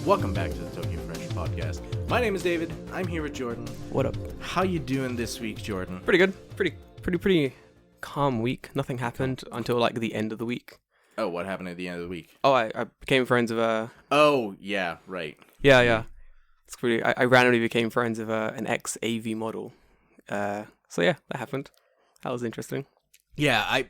Welcome back to the Tokyo Fresh podcast. My name is David. I'm here with Jordan. What up? How you doing this week, Jordan? Pretty good. Pretty calm week. Nothing happened until like the end of the week. Oh, what happened at the end of the week? Oh, I became friends with Oh, yeah, right. Yeah. It's pretty. I randomly became friends with an ex AV model. So yeah, that happened. That was interesting. Yeah,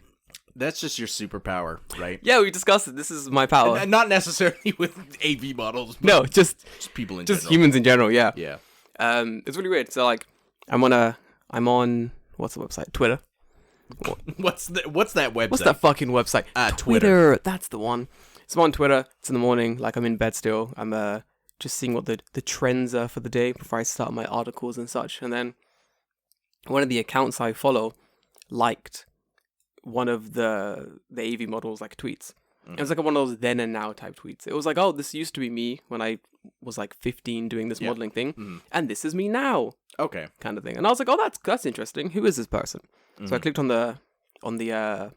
that's just your superpower, right? Yeah, we discussed it. This is my power. And not necessarily with AV models. But No, just people in just general. humans in general. Yeah. Yeah. It's really weird. So like, I'm on what's the website? Twitter. What's that website? What's that fucking website? Twitter. That's the one. So I'm on Twitter. It's in the morning. Like I'm in bed still. I'm just seeing what the trends are for the day before I start my articles and such. And then one of the accounts I follow liked one of the AV models like tweets. It was like one of those then and now type tweets. It was like, oh, this used to be me when I was like 15 doing this modeling thing, and this is me now. Okay. Kind of thing. And I was like, oh, that's interesting. Who is this person? So I clicked on the the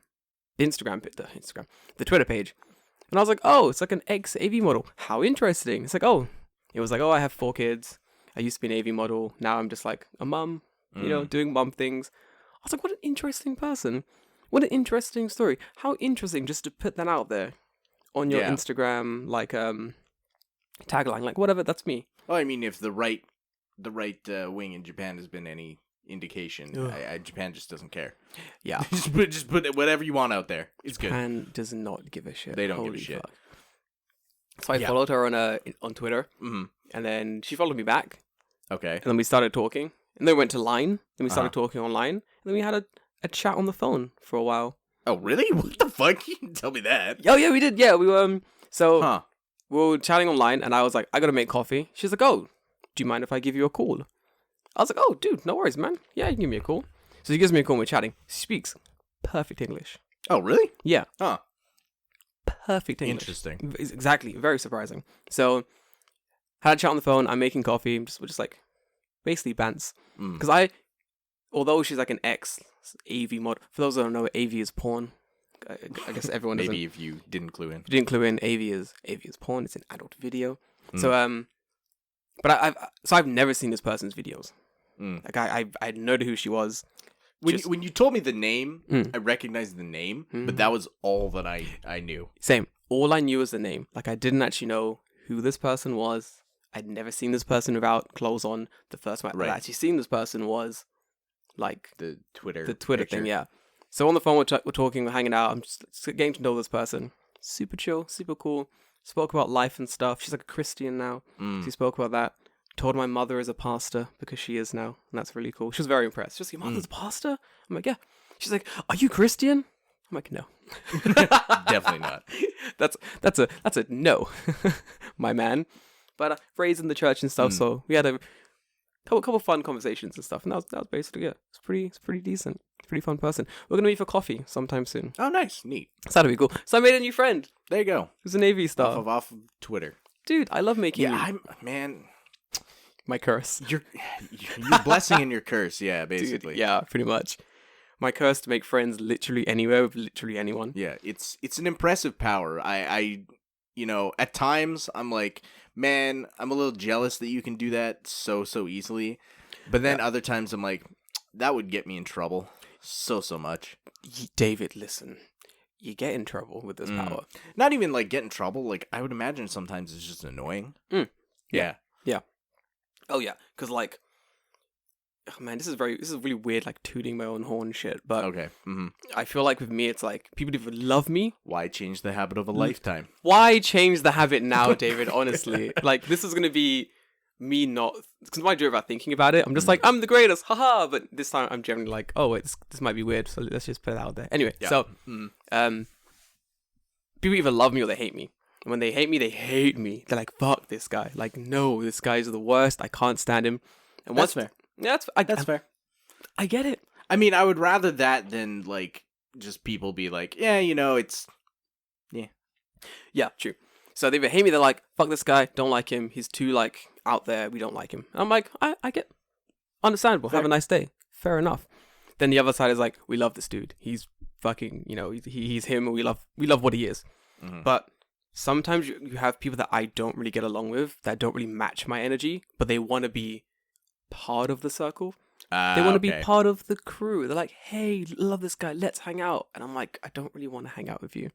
Twitter page, and I was like, oh, it's like an ex AV model. How interesting. It's like, oh, it was like, oh, I have 4 kids. I used to be an AV model. Now I'm just like a mum, doing mum things. I was like, what an interesting person. What an interesting story. How interesting just to put that out there on your Instagram, like tagline, like whatever. That's me. Well, I mean, if the right wing in Japan has been any indication, Japan just doesn't care. Yeah, just put whatever you want out there. It's Japan good. does not give a shit. They don't give a shit. Fuck. So I followed her on Twitter, and then she followed me back. Okay. And then we started talking, and then we went to Line, and we started talking online, and then we had a chat on the phone for a while. Oh, really? What the fuck? You didn't tell me that. Oh, yeah, we did. Yeah, we were, we were chatting online, and I was like, I gotta make coffee. She's like, oh, do you mind if I give you a call? I was like, oh, dude, no worries, man. Yeah, you can give me a call. So she gives me a call, and we're chatting. She speaks perfect English. Oh, really? Yeah. Huh. Perfect English. Interesting. Exactly. Very surprising. So, had a chat on the phone. I'm making coffee. We're just like, basically bants. Because although she's like an ex AV mod, for those that don't know, AV is porn. I guess everyone doesn't. Maybe if you didn't clue in. If you didn't clue in, AV is porn. It's an adult video. So but I've never seen this person's videos. Like I had no idea who she was. When you told me the name, I recognized the name, but that was all that I knew. Same. All I knew was the name. Like I didn't actually know who this person was. I'd never seen this person without clothes on. The first time I'd actually seen this person was like the Twitter picture. Thing, yeah. So on the phone, we're talking, we're hanging out. I'm just getting to know this person. Super chill, super cool. Spoke about life and stuff. She's like a Christian now. So we spoke about that. Told my mother is a pastor because she is now, and that's really cool. She was very impressed. She's like, your mother's a pastor? I'm like, yeah. She's like, are you Christian? I'm like, no. Definitely not. That's a no, my man. But raised in the church and stuff, so we had a couple fun conversations and stuff, and that was basically it. It's pretty decent. Pretty fun person. We're gonna meet for coffee sometime soon. Oh, nice, neat. So that'd be cool. So I made a new friend. There you go. Who's a Navy star. Off of Twitter. Dude, I love making. Yeah, man. My curse. Your blessing and your curse. Yeah, basically. Dude, yeah, pretty much. My curse to make friends literally anywhere with literally anyone. Yeah, it's an impressive power. I at times I'm like, man, I'm a little jealous that you can do that so easily. But then other times I'm like, that would get me in trouble so much. David, listen. You get in trouble with this power. Not even like get in trouble. Like I would imagine sometimes it's just annoying. Yeah. Oh yeah, because like, oh, man, this is really weird, like tooting my own horn shit. But okay, I feel like with me, it's like people either love me. Why change the habit of a lifetime? Why change the habit now, David? Honestly, like this is gonna be me not because when I do about thinking about it, I'm just like I'm the greatest, haha. But this time I'm generally like, oh wait, this might be weird, so let's just put it out there. Anyway, so people either love me or they hate me. And when they hate me, they hate me. They're like, fuck this guy. Like, no, this guy's the worst. I can't stand him. And that's fair. Yeah, that's fair. I get it. I mean, I would rather that than, like, just people be like, yeah, it's... Yeah. Yeah, true. So they either hate me, they're like, fuck this guy, don't like him. He's too, like, out there. We don't like him. And I'm like, I get... Understandable. Fair. Have a nice day. Fair enough. Then the other side is like, we love this dude. He's fucking, he's him, and we love what he is. But... sometimes you have people that I don't really get along with, that don't really match my energy, but they want to be part of the circle. They want to be part of the crew. They're like, hey, love this guy, let's hang out. And I'm like, I don't really want to hang out with you.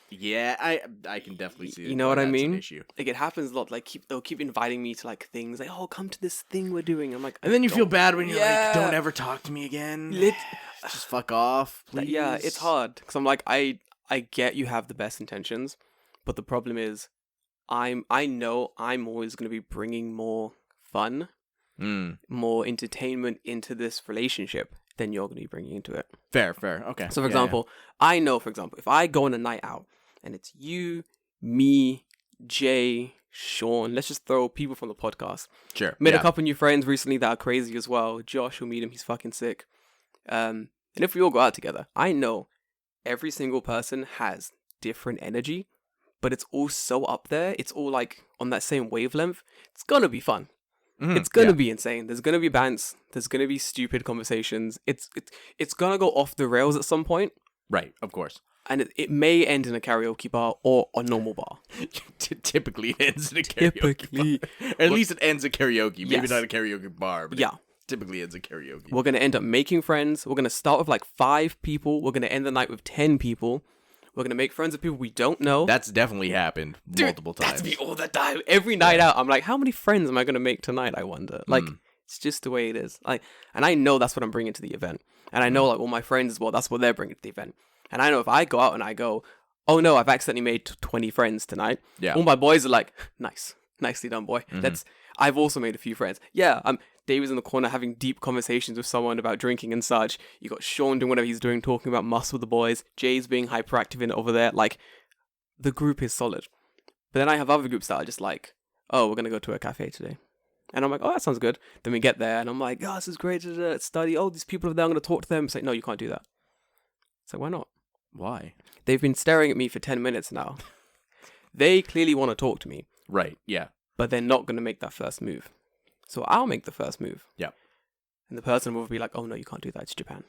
Yeah, I can definitely see. You know what I mean? An issue. Like, it happens a lot. Like, they'll keep inviting me to like things. Like, oh, come to this thing we're doing. I'm like, and then you feel bad when you're like, don't ever talk to me again. Just fuck off, please. Yeah, it's hard because I'm like, I get you have the best intentions, but the problem is, I know I'm always going to be bringing more fun, more entertainment into this relationship than you're going to be bringing into it. Fair. Okay. So, for example, I know, if I go on a night out and it's you, me, Jay, Sean, let's just throw people from the podcast. Sure. Made a couple new friends recently that are crazy as well. Josh, you'll meet him. He's fucking sick. And if we all go out together, I know every single person has different energy, but it's all so up there. It's all like on that same wavelength. It's gonna be fun. It's gonna be insane. There's gonna be bants. There's gonna be stupid conversations. It's gonna go off the rails at some point. Right, of course. And it may end in a karaoke bar or a normal bar. Typically it ends in a karaoke bar. Or at least it ends at karaoke. Maybe not a karaoke bar, but typically ends at karaoke. We're going to end up making friends. We're going to start with like 5 people. We're going to end the night with 10 people. We're going to make friends with people we don't know. That's definitely happened multiple times. That's me all the time. Every night out, I'm like, how many friends am I going to make tonight, I wonder? Like, it's just the way it is. Like, and I know that's what I'm bringing to the event. And I know like all my friends as well, that's what they're bringing to the event. And I know if I go out and I go, oh no, I've accidentally made 20 friends tonight. Yeah. All my boys are like, nice. Nicely done, boy. I've also made a few friends. Yeah, David's in the corner having deep conversations with someone about drinking and such. You got Sean doing whatever he's doing, talking about muscle with the boys. Jay's being hyperactive in it over there. Like, the group is solid. But then I have other groups that are just like, oh, we're going to go to a cafe today. And I'm like, oh, that sounds good. Then we get there and I'm like, oh, this is great to study. Oh, these people are there, I'm going to talk to them. It's like, no, you can't do that. It's like, why not? Why? They've been staring at me for 10 minutes now. They clearly want to talk to me. Right, yeah. But they're not going to make that first move. So I'll make the first move. Yeah. And the person will be like, oh no, you can't do that. It's Japan.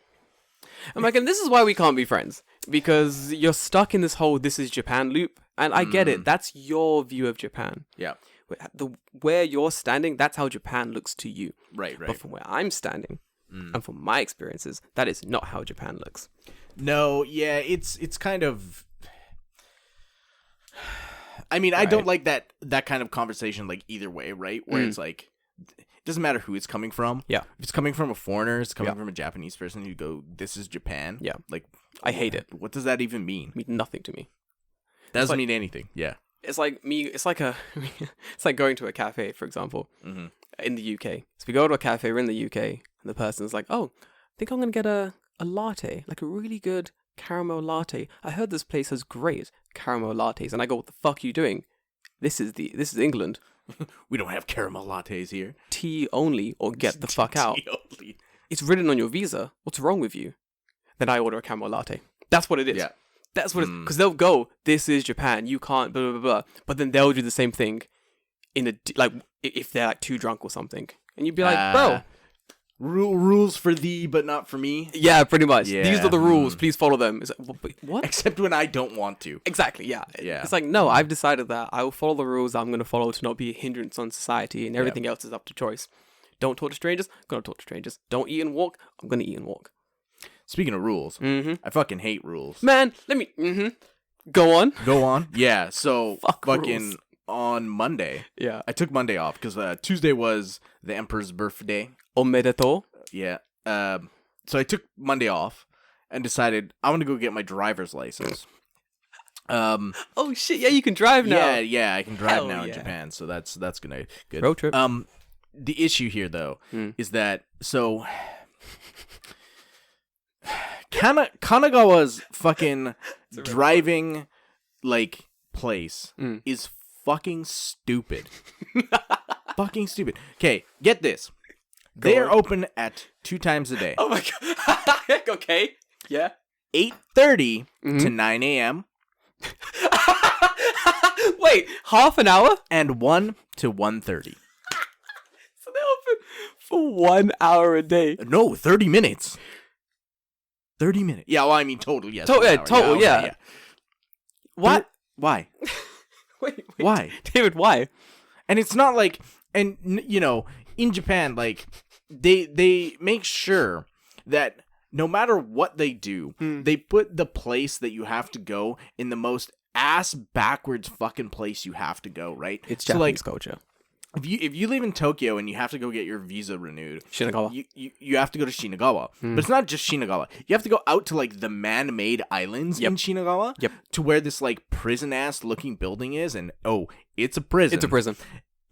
I'm like, and this is why we can't be friends. Because you're stuck in this whole this is Japan loop. And I get it. That's your view of Japan. Yeah. Where you're standing, that's how Japan looks to you. Right. But from where I'm standing, and from my experiences, that is not how Japan looks. No, yeah, it's kind of... I mean, I don't like that kind of conversation, like, either way, right? Where it's like, it doesn't matter who it's coming from. Yeah. If it's coming from a foreigner, it's coming from a Japanese person, you go, this is Japan. Yeah. Like, I hate it. What does that even mean? It means nothing to me. That doesn't mean anything. Yeah. It's like it's like going to a cafe, for example, in the UK. So we go to a cafe, we're in the UK, and the person's like, oh, I think I'm going to get a latte, like a really good caramel latte. I heard this place has great caramel lattes. And I go, what the fuck are you doing? This is England. We don't have caramel lattes here. Tea only, or get the fuck out. Tea only. It's written on your visa. What's wrong with you? Then I order a caramel latte. That's what it is. Yeah. That's what it's... Because they'll go, this is Japan, you can't, blah, blah, blah. But then they'll do the same thing if they're like too drunk or something. And you'd be like, bro... Rules for thee, but not for me. Yeah, pretty much. Yeah. These are the rules. Please follow them. It's like, what? Except when I don't want to. Exactly, yeah. It's like, no, I've decided that I will follow the rules I'm going to follow to not be a hindrance on society, and everything else is up to choice. Don't talk to strangers, I'm going to talk to strangers. Don't eat and walk, I'm going to eat and walk. Speaking of rules, I fucking hate rules. Man, let me... Go on. Go on. Yeah, so fucking rules. On Monday. Yeah. I took Monday off because Tuesday was the Emperor's birthday. Omedeto. Yeah. So I took Monday off and decided I want to go get my driver's license. Oh shit! Yeah, you can drive now. Yeah, I can drive now in Japan, so that's good. Road trip. The issue here though is that Kanagawa's fucking driving like place is fucking stupid. Fucking stupid. Okay, get this. They are open at 2 times a day. Oh my god. Okay. Yeah. 8:30 to 9 a.m. Wait, half an hour? And 1 to 1:30. So they're open for 1 hour a day. No, 30 minutes. 30 minutes. Yeah, well, I mean total, yes. Total, yeah. What? Why? Wait, Why? David, why? And it's not like, and you know, in Japan, like they make sure that no matter what they do, they put the place that you have to go in the most ass backwards fucking place you have to go, right? It's so Japanese like, culture. if you live in Tokyo and you have to go get your visa renewed, Shinagawa. you have to go to Shinagawa. But it's not just Shinagawa. You have to go out to like the man-made islands in Shinagawa to where this like prison-ass looking building is, and it's a prison. It's a prison.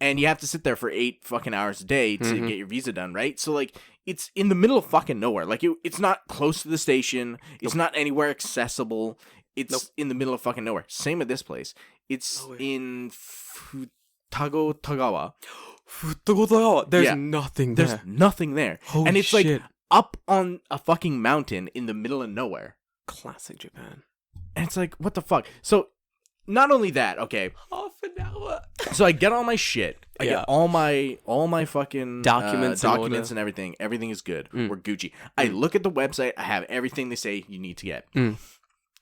And you have to sit there for 8 fucking hours a day to get your visa done, right? So like it's in the middle of fucking nowhere. Like it's not close to the station. It's not anywhere accessible. It's in the middle of fucking nowhere. Same with this place. It's in Tagawa. There's nothing there. There's nothing there. Holy and it's shit. like up on a fucking mountain in the middle of nowhere. Classic Japan. And it's like, what the fuck? So not only that, okay. Half an hour. So I get all my shit. I get all my fucking documents and everything. Everything is good. We're Gucci. I look at the website. I have everything they say you need to get.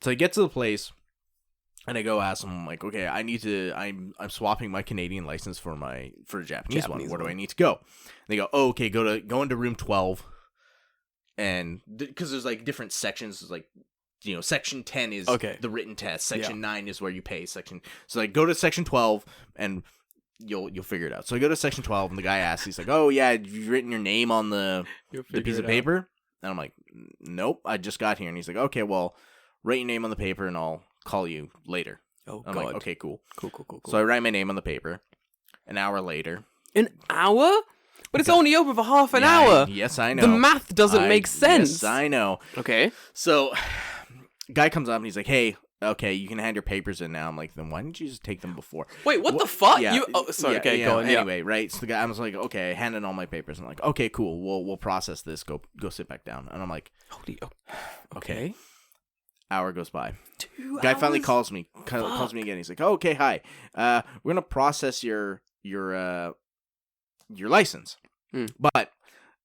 So I get to the place. And I go ask them, I'm like, okay, I'm swapping my Canadian license for a Japanese one. Where do I need to go? And they go, oh, okay, go into room 12. And because there's like different sections, there's like, you know, section 10 is the written test. Section 9 is where you pay. So like go to section 12 and you'll figure it out. So I go to section 12 and the guy asks, he's like, oh yeah, have you written your name on the piece of paper? And I'm like, nope, I just got here. And he's like, okay, well, write your name on the paper and I'll call you later. I'm like, okay, cool. Cool. So I write my name on the paper. An hour later. An hour? But it's only open for half an hour. Yes, I know. The math doesn't make sense. Yes, I know. Okay. So, guy comes up and he's like, hey, okay, you can hand your papers in now. I'm like, then why didn't you just take them before? Wait, what the fuck? Yeah, go on. Anyway, right? So the guy, I was like, okay, hand in all my papers. I'm like, okay, cool. We'll process this. Go sit back down. And I'm like, okay. Hour goes by. 2 Guy hours? finally calls me again. He's like, oh, okay, hi. We're gonna process your license, but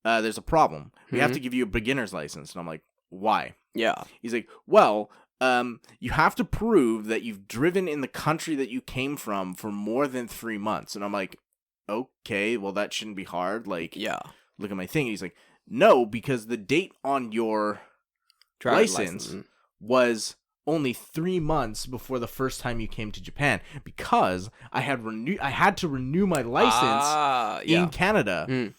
there's a problem. We have to give you a beginner's license. And I'm like, why? Yeah. He's like, well, you have to prove that you've driven in the country that you came from for more than 3 months. And I'm like, okay, well, that shouldn't be hard. Like, look at my thing. And he's like, no, because the date on your license was only 3 months before the first time you came to Japan, because I had to renew my license in Canada.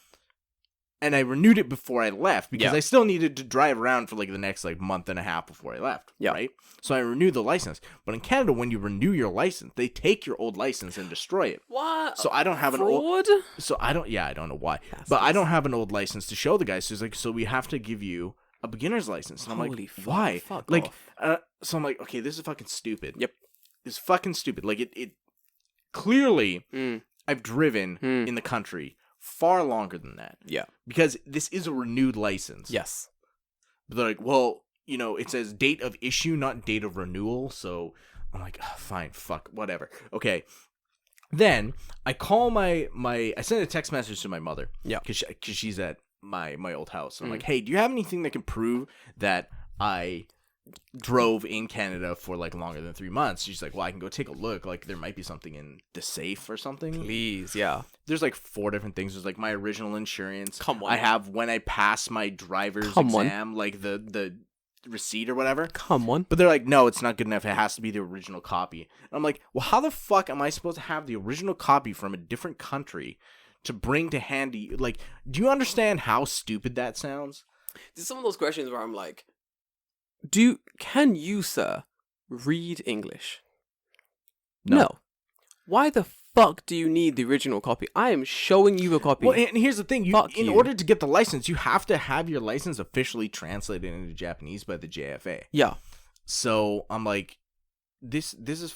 And I renewed it before I left because I still needed to drive around for like the next like month and a half before I left. Right. So I renewed the license. But in Canada, when you renew your license, they take your old license and destroy it. What? So I don't have an old. So I don't know why. But I don't have an old license to show the guy. So he's like, so we have to give you a beginner's license. And I'm like, why? Like, so I'm like, okay, this is fucking stupid. Yep. It's fucking stupid. Like it clearly I've driven in the country far longer than that. Yeah. Because this is a renewed license. Yes. But they're like, well, you know, it says date of issue, not date of renewal. So I'm like, oh, fine, fuck, whatever. Okay. Then I call I send a text message to my mother. Yeah. Because she's at my old house. I'm like, hey, do you have anything that can prove that I drove in Canada for like longer than 3 months? She's like, well, I can go take a look. Like, there might be something in the safe or something. Please, yeah. There's like 4 different things. There's like my original insurance. Come on. I have when I pass my driver's exam, like the receipt or whatever. Come on. But they're like, no, it's not good enough. It has to be the original copy. And I'm like, well, how the fuck am I supposed to have the original copy from a different country to bring to handy? Like, do you understand how stupid that sounds? There's some of those questions where I'm like, can you, sir, read English? No. Why the fuck do you need the original copy? I am showing you a copy. Well, and here's the thing. In order to get the license, you have to have your license officially translated into Japanese by the JFA. Yeah. So I'm like, this is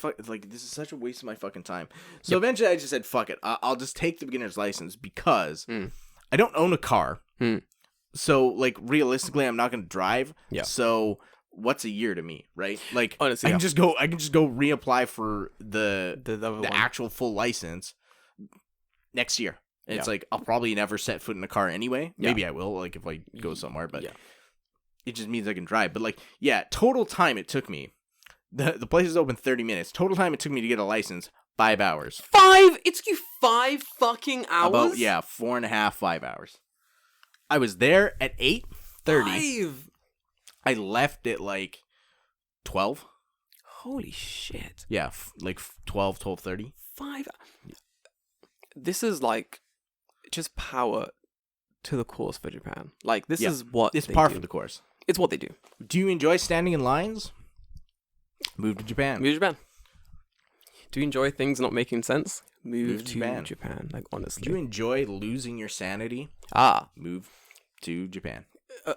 such a waste of my fucking time. So eventually I just said, fuck it. I'll just take the beginner's license because I don't own a car. So, like, realistically, I'm not going to drive. Yeah. So what's a year to me, right? Like, honestly, I can just go reapply for the actual full license next year. And it's like, I'll probably never set foot in a car anyway. Maybe I will, like, if I go somewhere, but it just means I can drive. But, like, total time it took me. The place is open 30 minutes. Total time it took me to get a license, 5 hours. 5? It took you 5 fucking hours? About 4.5, 5 hours. I was there at 8:30. 5? I left at like 12. Holy shit. Yeah, like 12:30. 5? This is like just power to the course for Japan. Like, this is what it's they par do. for the course. It's what they do. Do you enjoy standing in lines? Move to Japan. Move to Japan. Do you enjoy things not making sense? Move to Japan. Japan. Like, honestly. Do you enjoy losing your sanity? Move to Japan.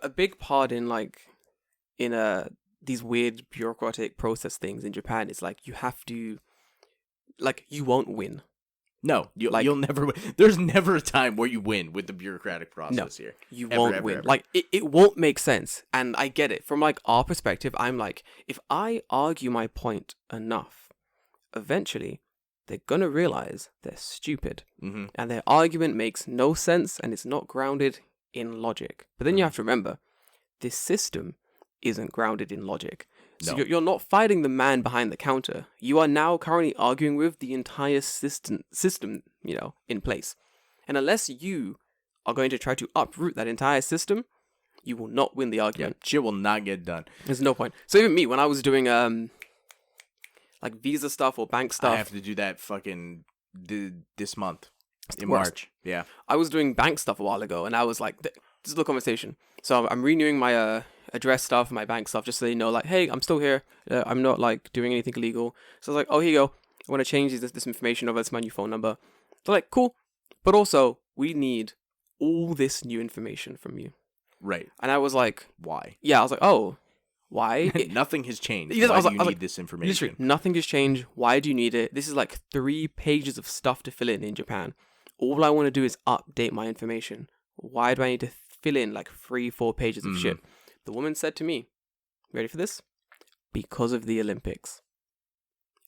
A big part in these weird bureaucratic process things in Japan is like, you have to, like, you won't win. No, you'll never win. There's never a time where you win with the bureaucratic process here. You won't win. Like, it won't make sense. And I get it. From, like, our perspective, I'm like, if I argue my point enough, eventually, they're gonna realize they're stupid. Mm-hmm. And their argument makes no sense, and it's not grounded in logic. But then you have to remember, this system isn't grounded in logic. So No. you're not fighting the man behind the counter. You are now currently arguing with the entire system, in place. And unless you are going to try to uproot that entire system, you will not win the argument. Yeah, shit will not get done. There's no point. So even me, when I was doing like visa stuff or bank stuff, I have to do that fucking this month in worst. March. Yeah. I was doing bank stuff a while ago, and I was like, this is the conversation. So I'm renewing my address stuff, my bank stuff, just so they know, like, hey, I'm still here. I'm not like doing anything illegal. So I was like, oh, here you go. I want to change this information over. It's my new phone number. They're like, cool. But also, we need all this new information from you. Right. And I was like, Why? yeah, I was like, oh, why? Nothing has changed. Yes, Why I was do like- you I was need like, this information? Literally, nothing has changed. Why do you need it? This is like 3 pages of stuff to fill in Japan. All I want to do is update my information. Why do I need to fill in like 3-4 pages of shit? The woman said to me, ready for this? Because of the Olympics.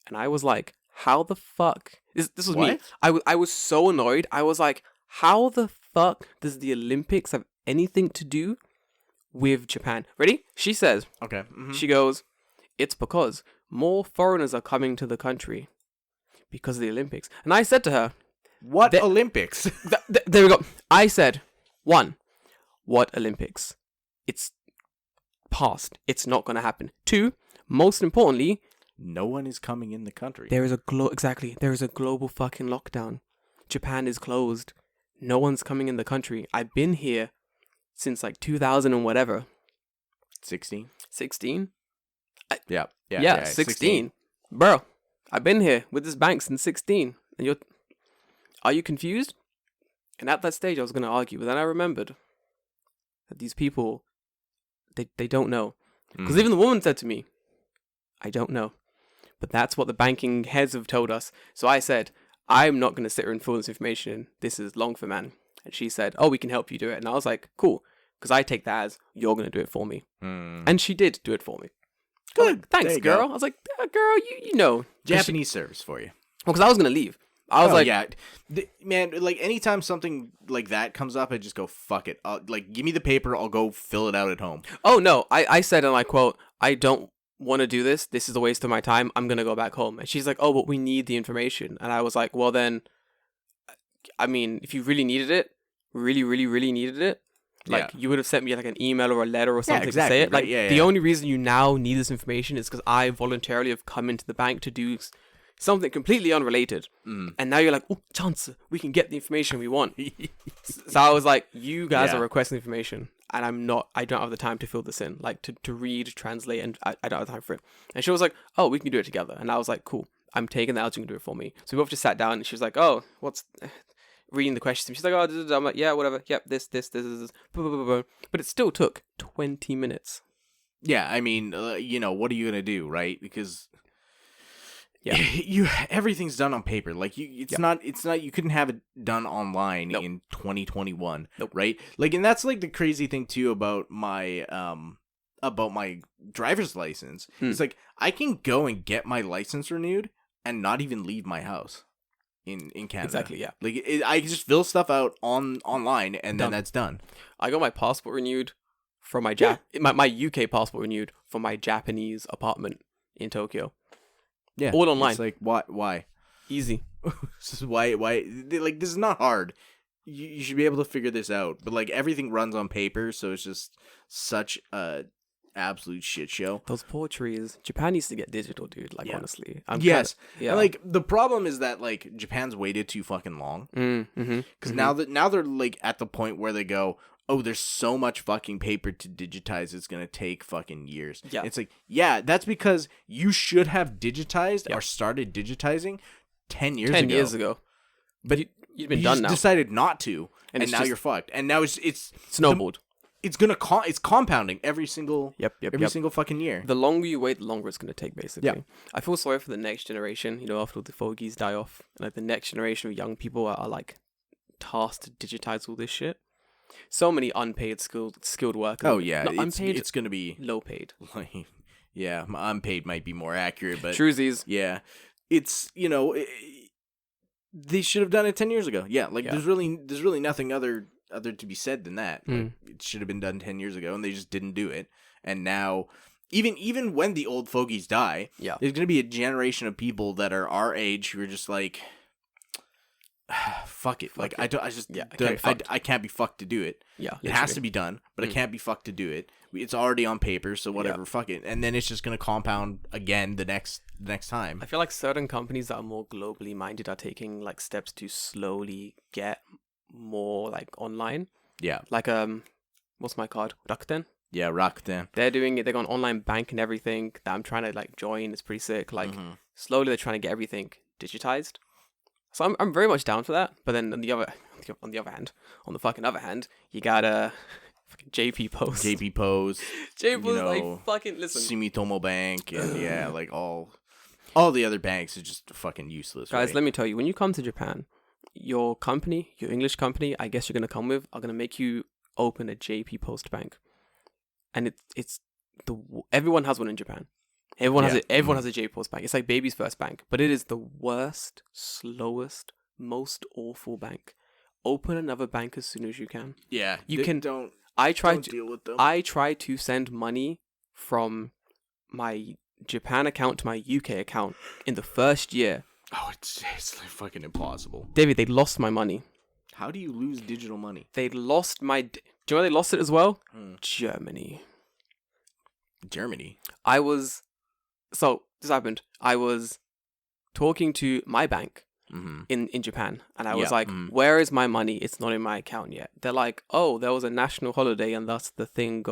And I was like, how the fuck? This was me. I was so annoyed. I was like, how the fuck does the Olympics have anything to do with Japan? Ready? She says, Okay. she goes, it's because more foreigners are coming to the country because of the Olympics. And I said to her, What Olympics? there we go. I said, 1, what Olympics? It's past. It's not going to happen. 2, most importantly, No one is coming in the country. there is a global fucking lockdown. Japan is closed. No one's coming in the country. I've been here since like 2000 and whatever. 16? 16? Yeah. 16. Bro, I've been here with this bank since 16. And are you confused? And at that stage, I was going to argue, but then I remembered that these people, they don't know. Because even the woman said to me, I don't know. But that's what the banking heads have told us. So I said, I'm not going to sit here and fill this information in. This is long for man. And she said, oh, we can help you do it. And I was like, cool. Because I take that as, you're going to do it for me. And she did do it for me. Good. Like, thanks, girl. Go. I was like, girl, you know. Japanese service for you. Well, because I was going to leave. I was like, yeah. Man, like, anytime something like that comes up, I just go, fuck it. Like, give me the paper. I'll go fill it out at home. oh, no. I said, and I quote, I don't want to do this. This is a waste of my time. I'm going to go back home. And she's like, oh, but we need the information. And I was like, well, then, I mean, if you really needed it, really, really, really needed it, like, you would have sent me like an email or a letter or something to say it. Like, the only reason you now need this information is because I voluntarily have come into the bank to do something completely unrelated. And now you're like, oh, chance, we can get the information we want. So I was like, you guys are requesting information, and I don't have the time to fill this in, like to read, translate, and I don't have the time for it. And she was like, oh, we can do it together. And I was like, cool, I'm taking that out, you can do it for me. So we both just sat down, and she was like, oh, what's reading the questions? She's like, oh, I'm like, yeah, whatever. Yep, this. But it still took 20 minutes. Yeah, I mean, what are you gonna do, right? Because everything's done on paper. Like it's not. You couldn't have it done online in 2021, right? Like, and that's like the crazy thing too about my driver's license. It's like I can go and get my license renewed and not even leave my house in Canada. Exactly. Yeah. Like I just fill stuff out online and then that's done. I got my passport renewed from my my UK passport renewed from my Japanese apartment in Tokyo. Yeah, all online. It's like why? Easy. This is why like this is not hard. You should be able to figure this out. But like everything runs on paper, so it's just such a absolute shit show. Those poor trees. Japan needs to get digital, dude. Like, honestly. Yes. Yeah. And, like, the problem is that, like, Japan's waited too fucking long. Because now they're, like, at the point where they go, oh, there's so much fucking paper to digitize, it's going to take fucking years. Yeah. It's like, yeah, that's because you should have digitized or started digitizing 10 years ago. 10 years ago. But you've been done now. You decided not to, and now just you're fucked. And now it's snowballed. It's it's compounding every single single fucking year. The longer you wait, the longer it's going to take, basically. Yeah. I feel sorry for the next generation, you know, after the fogies die off. Like, the next generation of young people are like, tasked to digitize all this shit. So many unpaid skilled workers. Oh, yeah. Unpaid, it's going to be... low paid. Like, yeah, unpaid might be more accurate, but... Truesies. Yeah. It's, you know... they should have done it 10 years ago. Yeah, like, there's really nothing other to be said than that. Like, it should have been done 10 years ago, and they just didn't do it. And now, even when the old fogies die, there's going to be a generation of people that are our age who are just like, fuck it. Like, I can't be fucked to do it. Yeah, it has to be done, but I can't be fucked to do it. It's already on paper, so whatever, fuck it. And then it's just going to compound again the next time. I feel like certain companies that are more globally minded are taking like steps to slowly get more like online. Yeah. Like what's my card? Rakuten? Yeah, Rakuten. They're doing it. They got an online bank and everything that I'm trying to like join. It's pretty sick. Like slowly they're trying to get everything digitized. So I'm very much down for that. But then on the other hand, you got fucking JP Post. JP Post. JP Post, like, fucking, listen. Sumitomo Bank, and yeah, like all the other banks are just fucking useless. Guys, right? let me tell you, when you come to Japan, your company, your English company, I guess you're going to come with, are going to make you open a JP Post bank. And everyone has one in Japan. Everyone has a JP Post bank. It's like baby's first bank, but it is the worst, slowest, most awful bank. Open another bank as soon as you can. Yeah, Don't deal with them. I try to send money from my Japan account to my UK account in the first year. Oh, it's fucking impossible. David, they lost my money. How do you lose digital money? They lost my... Do you know where they lost it as well? Germany. So, this happened. I was talking to my bank in Japan, and I was like, where is my money? It's not in my account yet. They're like, oh, there was a national holiday, and thus the thing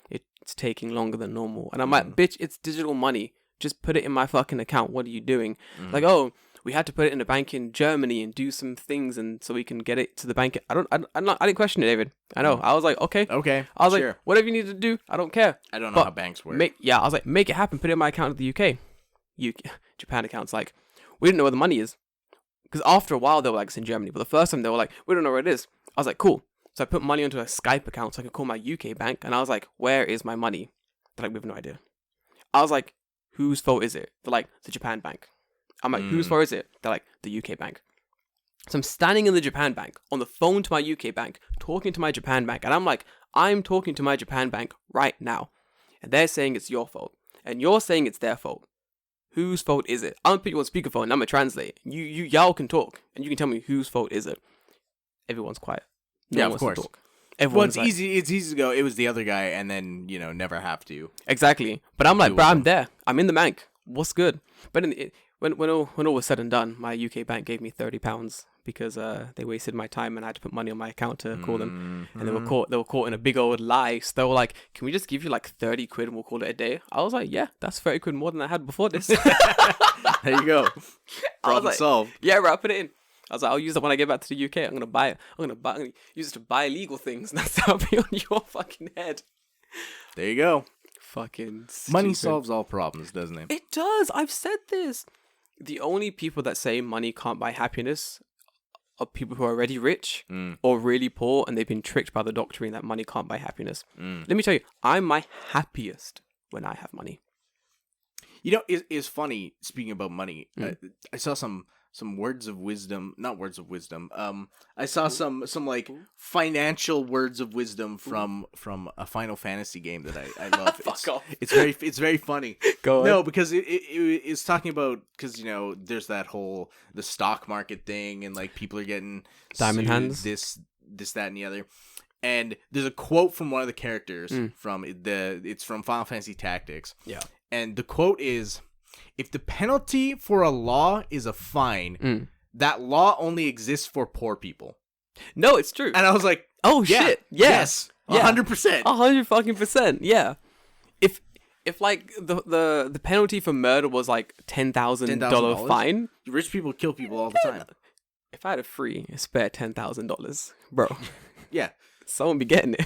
it's taking longer than normal. And I'm like, bitch, it's digital money. Just put it in my fucking account. What are you doing? Like, oh, we had to put it in a bank in Germany and do some things, and so we can get it to the bank. I didn't question it, David. I know. I was like, okay. I was like, whatever you need to do, I don't care. I don't know how banks work. I was like, make it happen. Put it in my account at the UK. Japan account's like, we didn't know where the money is. Because after a while, they were like, it's in Germany. But the first time, they were like, we don't know where it is. I was like, cool. So I put money onto a Skype account so I could call my UK bank. And I was like, where is my money? They're like, we have no idea. I was like, whose fault is it? They're like, the Japan bank. I'm like, whose fault is it? They're like, the UK bank. So I'm standing in the Japan bank on the phone to my UK bank, talking to my Japan bank. And I'm like, I'm talking to my Japan bank right now. And they're saying it's your fault. And you're saying it's their fault. Whose fault is it? I'm going to put you on speakerphone and I'm going to translate. Y'all can talk. And you can tell me whose fault is it. Everyone's quiet. No one of course. To talk. Everyone's it's easy. It's easy to go, it was the other guy, and then, never have to. Exactly. But I'm like, bro, I'm there. I'm in the bank. What's good? But when all was said and done, my UK bank gave me £30 because they wasted my time and I had to put money on my account to call them. And they were caught in a big old lie. So they were like, can we just give you like 30 quid and we'll call it a day? I was like, yeah, that's 30 quid more than I had before this. There you go. Problem solved. Yeah, bro, I put it in. I was like, I'll use it when I get back to the UK. I'm gonna buy it. I'm gonna use it to buy illegal things. And that's how it'll be on your fucking head. There you go. Fucking stupid. Money solves all problems, doesn't it? It does. I've said this. The only people that say money can't buy happiness are people who are already rich or really poor, and they've been tricked by the doctrine that money can't buy happiness. Let me tell you, I'm my happiest when I have money. It's funny, speaking about money, I saw some words of wisdom, not words of wisdom. I saw some like financial words of wisdom from a Final Fantasy game that I love. Fuck off. It's very funny. Go on. No, because it's talking about, because there's that whole the stock market thing, and like people are getting Diamond sued, hands. this that and the other. And there's a quote from one of the characters from it's from Final Fantasy Tactics. Yeah. And the quote is, "If the penalty for a law is a fine, that law only exists for poor people." No, it's true. And I was like, Oh yeah, shit! Yeah. yes, 100%. 100% Yeah. If like the penalty for murder was like $10,000 fine, Rich people kill people all the time. if I had a spare $10,000, bro, Yeah, someone be getting it.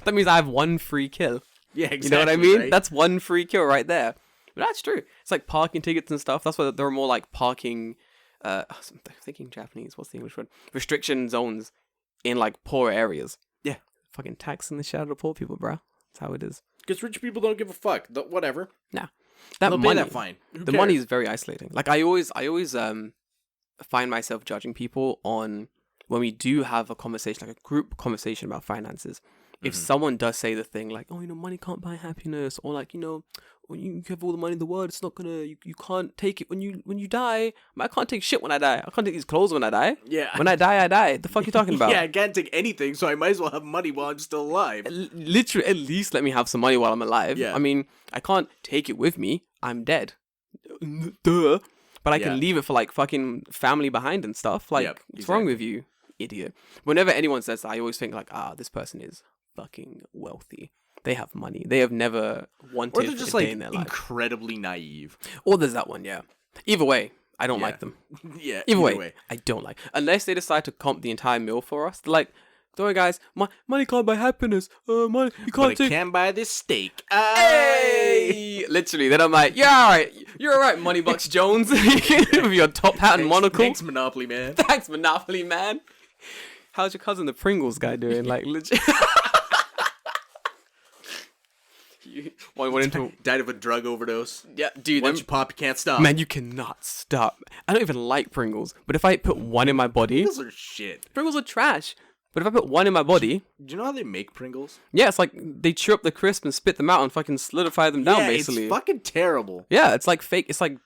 That means I have one free kill. yeah, exactly. You know what I mean? Right? That's one free kill right there. But that's true. It's like parking tickets and stuff. That's why there are more like parking. I'm thinking Japanese. What's the English word? Restriction zones in like poor areas. Yeah. Fucking taxing the shit out of poor people, bro. That's how it is. Because rich people don't give a fuck. Whatever. Nah. They'll That pay money. that fine. Who The cares? money is very isolating. Like I always find myself judging people on when we do have a conversation, like a group conversation about finances. If someone does say the thing like, "Oh, money can't buy happiness," or like, when you have all the money in the world, it's not gonna. You can't take it when you die. I can't take shit when I die. I can't take these clothes when I die. Yeah. When I die, I die. The fuck you talking about? Yeah, I can't take anything, so I might as well have money while I'm still alive. Literally, at least let me have some money while I'm alive. Yeah. I mean, I can't take it with me. I'm dead. Duh. But I Yeah. can leave it for like fucking family behind and stuff. Like, Yep, what's wrong with you, idiot? Whenever anyone says that, I always think like, this person is fucking wealthy. They have money. They have never wanted Or they're just a day like in their life. incredibly naive. Or there's that one, yeah. Either way, I don't Yeah. like them. Yeah. Either way, I don't like. Unless they decide to comp the entire meal for us. They're like, don't worry guys, money can't buy happiness. Money, you But can't it take... can buy this steak. Hey! Literally, then I'm like, yeah, alright. You're alright, Moneybucks Jones. With your top hat and monocle. Thanks, Monopoly Man. Thanks, Monopoly Man. How's your cousin, the Pringles guy, doing? Like, legit. Went into... Died of a drug overdose. Yeah, dude. Once you pop, you can't stop. Man, you cannot stop. I don't even like Pringles, but if I put one in my body... Pringles are shit. Pringles are trash. But if I put one in my body... Do you know how they make Pringles? Yeah, it's like they chew up the crisp and spit them out and fucking solidify them down, basically. It's fucking terrible. Yeah, it's like fake. It's like,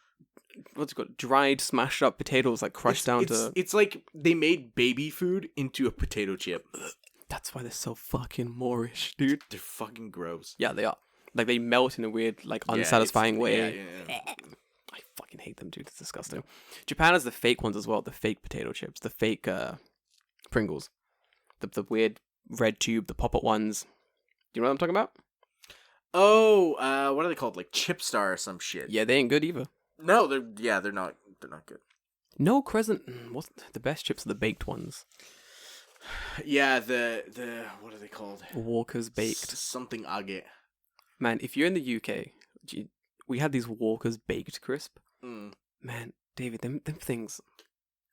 what's it called? Dried, smashed up potatoes, like crushed down to... It's like they made baby food into a potato chip. That's why they're so fucking Moorish, dude. They're fucking gross. Yeah, they are. Like, they melt in a weird, like, Yeah, unsatisfying way. Yeah. I fucking hate them, dude. It's disgusting. Japan has the fake ones as well. The fake potato chips. The fake Pringles. The weird red tube, the pop-up ones. Do you know what I'm talking about? Oh, what are they called? Like Chip Star or some shit. Yeah, they ain't good either. No, they're not good. No Crescent. What's the best chips are the baked ones. Yeah, the what are they called? Walker's baked. Something agate. Man, if you're in the UK, we had these Walker's baked crisp. Mm. Man, David, them things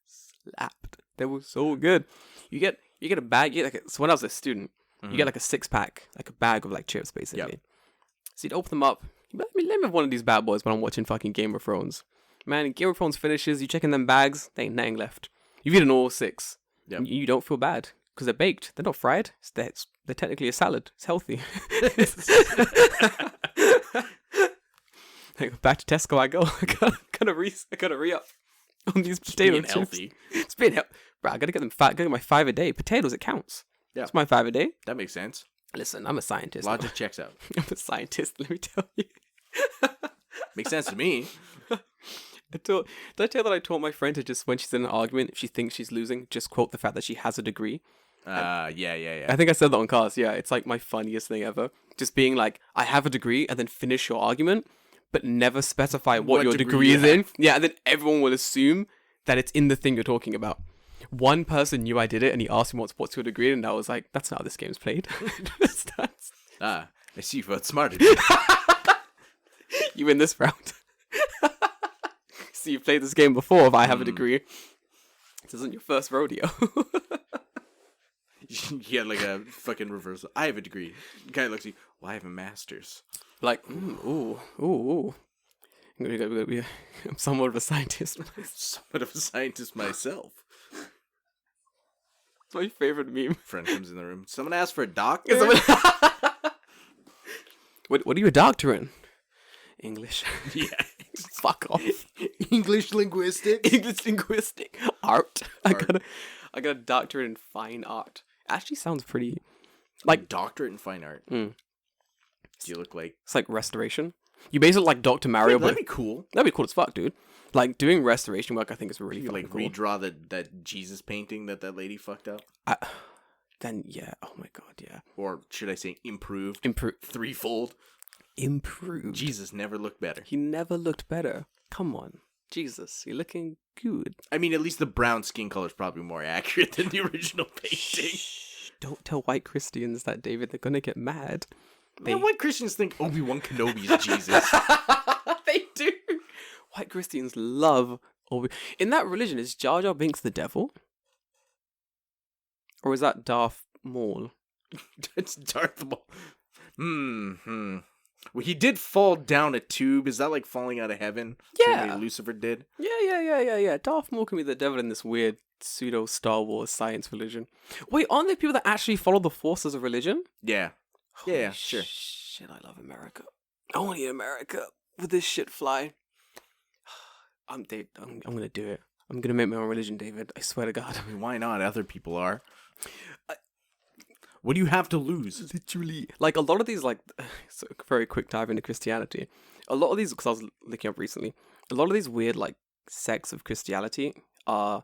slapped. They were so good. You get a bag. So when I was a student, you get like a 6-pack, like a bag of like chips, basically. Yep. So you'd open them up. Let me have one of these bad boys when I'm watching fucking Game of Thrones. Man, Game of Thrones finishes. You check in them bags. They ain't nothing left. You've eaten all 6. Yep. You don't feel bad because they're baked. They're not fried. They're technically a salad. It's healthy. Back to Tesco I go. I gotta re-up on these potato Being chips. healthy. It's being healthy. Bro, I gotta get them fat. Gotta get my 5 a day. Potatoes, it counts. Yeah. It's my 5 a day. That makes sense. Listen, I'm a scientist. Logic checks out. I'm a scientist, let me tell you. Makes sense to me. Did I tell that I taught my friend to just, when she's in an argument, if she thinks she's losing, just quote the fact that she has a degree? Yeah. I think I said that on cast. Yeah, it's like my funniest thing ever. Just being like, I have a degree, and then finish your argument, but never specify what your degree is in. Yeah, and then everyone will assume that it's in the thing you're talking about. One person knew I did it, and he asked me what's your degree, and I was like, that's not how this game's played. I see you've outsmarted me. You win this round. So you've played this game before if I have a degree. This isn't your first rodeo. You had like a fucking reversal. I have a degree. The guy looks at you. Well, I have a master's. Like, ooh. I'm somewhat of a scientist. Somewhat of a scientist myself. It's my favorite meme. Friend comes in the room. Someone asked for a doctor? What are you a doctor in? English. Yeah. Fuck off. English linguistics? English linguistic. Art. Art. I got a doctorate in fine art. Actually sounds pretty... Like doctorate in fine art. Mm. Do you look like... It's like restoration. You basically like Dr. Mario, that'd but... be cool. That'd be cool as fuck, dude. Like, doing restoration work, I think, is really You fucking like cool. redraw that Jesus painting that lady fucked up? Then, yeah. Oh my god, yeah. Or should I say improved? Improved. Threefold? Improved. Jesus never looked better. He never looked better. Come on. Jesus, you're looking good. I mean, at least the brown skin color is probably more accurate than the original painting. Shh. Don't tell white Christians that, David. They're gonna get mad. Man, white Christians think Obi-Wan Kenobi is Jesus. They do. White Christians love In that religion, is Jar Jar Binks the devil? Or is that Darth Maul? It's Darth Maul. Well, he did fall down a tube. Is that like falling out of heaven? Yeah. Same way Lucifer did? Yeah. Darth Maul can be the devil in this weird pseudo Star Wars science religion. Wait, aren't there people that actually follow the Force as a religion? Yeah. Holy Yeah, sure. Shit, I love America. I want to eat America with this shit fly. I'm gonna do it. I'm gonna make my own religion, David. I swear to God. I mean, why not? Other people are. What do you have to lose? Literally. Like, a lot of these, like, so very quick dive into Christianity. A lot of these, because I was looking up recently, a lot of these weird, like, sects of Christianity have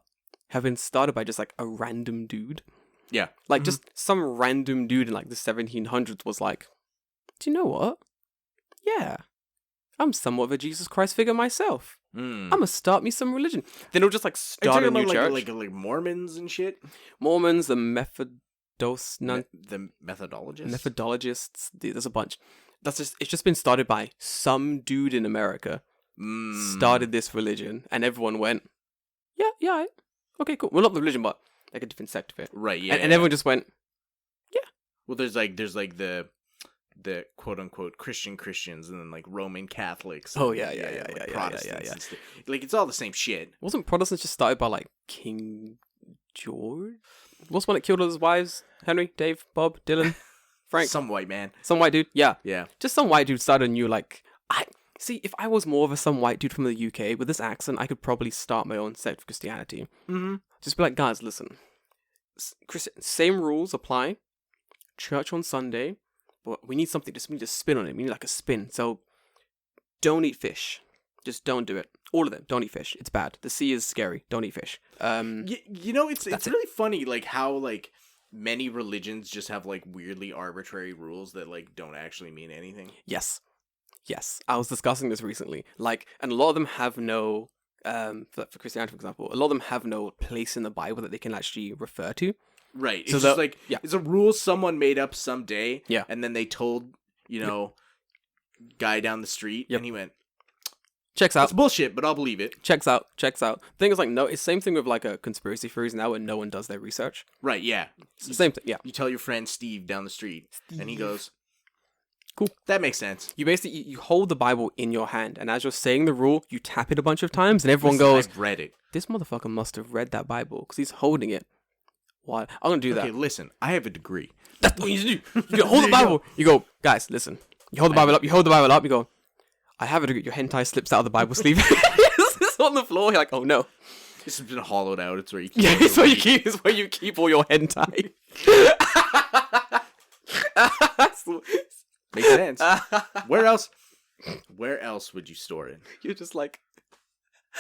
been started by just, like, a random dude. Yeah. Like, just some random dude in, like, the 1700s was like, do you know what? Yeah. I'm somewhat of a Jesus Christ figure myself. I'm gonna start me some religion. Then it'll just, like, start a new church. Like Mormons and shit? Mormons, the the methodologists? Methodologists. There's a bunch. It's just been started by some dude in America. Started this religion, and everyone went, yeah, okay, cool. Well, not the religion, but like a different sect of it. Right, yeah. And everyone just went, yeah. Well, there's like the quote unquote Christians, and then like Roman Catholics. Oh and, yeah. Protestants. And stuff. Like, it's all the same shit. Wasn't Protestants just started by like King George? What's one that killed all his wives? Henry, Dave, Bob, Dylan, Frank. Some white man. Some white dude. Yeah. Yeah. Just some white dude started a new, like, see, if I was more of some white dude from the UK with this accent, I could probably start my own sect of Christianity. Mm-hmm. Just be like, guys, listen. Same rules apply. Church on Sunday, but we need something. We need a spin on it. We need like a spin. So don't eat fish. Just don't do it. All of them. Don't eat fish. It's bad. The sea is scary. Don't eat fish. You know, it's really funny, like, how, like, many religions just have, like, weirdly arbitrary rules that, like, don't actually mean anything. Yes. I was discussing this recently. Like, and a lot of them have no, for Christianity, for example, a lot of them have no place in the Bible that they can actually refer to. Right. It's just like, it's a rule someone made up someday. Yeah. And then they told, guy down the street, and he went, checks out. It's bullshit, but I'll believe it. Checks out. Thing is, like, no, it's same thing with, like, a conspiracy theories now, where no one does their research. Right, yeah. It's the same thing, yeah. You tell your friend Steve down the street, and he goes, cool. That makes sense. You basically, you hold the Bible in your hand, and as you're saying the rule, you tap it a bunch of times, and everyone goes, I've read it. This motherfucker must have read that Bible, because he's holding it. Why? I'm gonna do that. Okay, listen, I have a degree. That's what you do. You hold the Bible. You go, guys, listen. You hold the Bible up. You go, I have a degree. Your hentai slips out of the Bible sleeve. It's on the floor. You're like, oh no. This has been hollowed out. It's where you keep. Yeah, it's where you keep all your hentai. Makes sense. Where else would you store it? You're just like,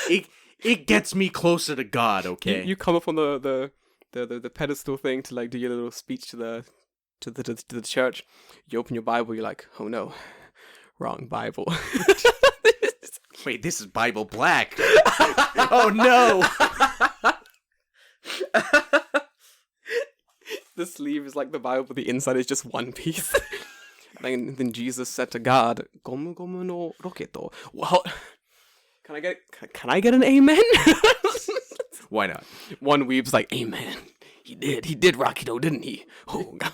it gets me closer to God. Okay. You come up on the pedestal thing to like do your little speech to the church. You open your Bible. You're like, oh no, wrong Bible. Wait, this is Bible Black. Oh no. The sleeve is like the Bible, but the inside is just one piece. And then Jesus said to God, "Gomu gomu no roketo." Well, can I get an amen? Why not? One weeb's like, amen. He did Rakido, didn't he? Oh God.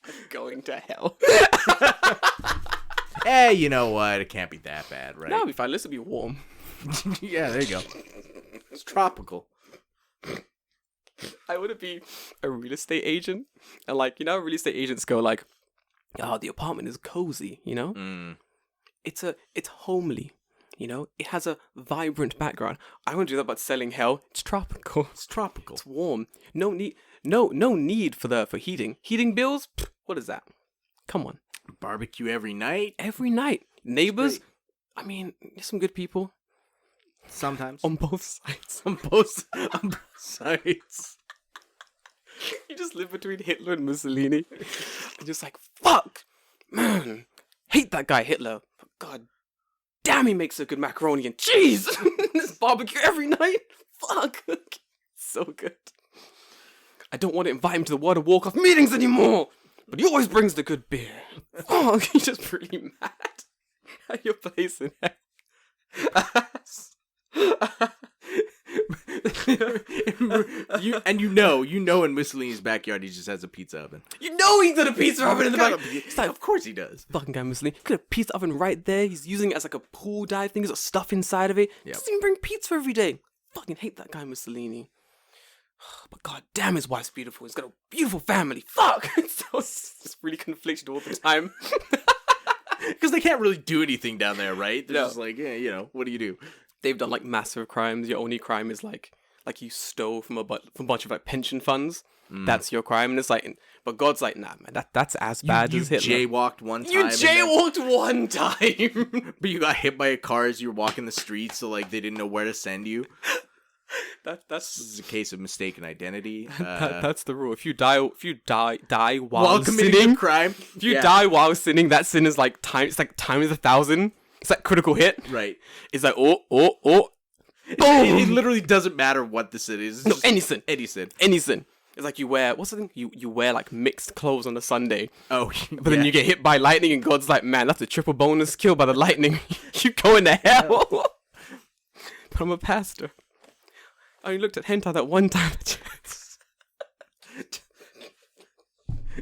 I'm going to hell. You know what? It can't be that bad, right? No, it'll be fine. Let's be warm. Yeah, there you go. It's tropical. I want to be a real estate agent, and like real estate agents go like, "Oh, the apartment is cozy," It's homely, It has a vibrant background. I want to do that, but selling hell. It's tropical. It's tropical. It's warm. No need for heating. Heating bills. Pfft, what is that? Come on. Barbecue every night. Every night. Neighbors. I mean, there's some good people. Sometimes. On both sides. On both sides. You just live between Hitler and Mussolini. You're just like, fuck! Man, hate that guy Hitler. But God damn, he makes a good macaroni and cheese! This barbecue every night? Fuck! So good. I don't want to invite him to the World of Warcraft meetings anymore! But he always brings the good beer. Fuck, he's just really mad at your place in hell. you know in Mussolini's backyard he just has a pizza oven. He's got a pizza oven in the back. It's like, of course he does. Fucking guy Mussolini. Got a pizza oven right there. He's using it as like a pool dive thing. There's got stuff inside of it. He doesn't even bring pizza every day. Fucking hate that guy Mussolini. But god damn, his wife's beautiful. He's got a beautiful family. Fuck! It's just really conflicted all the time. Because they can't really do anything down there, right? They're just like, what do you do? They've done like massive crimes. Your only crime is like you stole from a bunch of like pension funds. That's your crime, and it's like, but God's like, nah, man, that's as bad as Hitler. You jaywalked one time. You jaywalked one time, but you got hit by a car as you were walking the streets, so like they didn't know where to send you. That's this is a case of mistaken identity. That's the rule. If you die while committing sinning, a crime, if you die while sinning, that sin is like times 1,000. It's like critical hit. Right. It's like boom. It literally doesn't matter what the sin is. No, any sin. Any sin. It's like you wear what's the thing? You wear like mixed clothes on a Sunday. Oh, but then you get hit by lightning, and God's like, man, that's a triple bonus kill by the lightning. You go into hell. But I'm a pastor. I only looked at hentai that one time.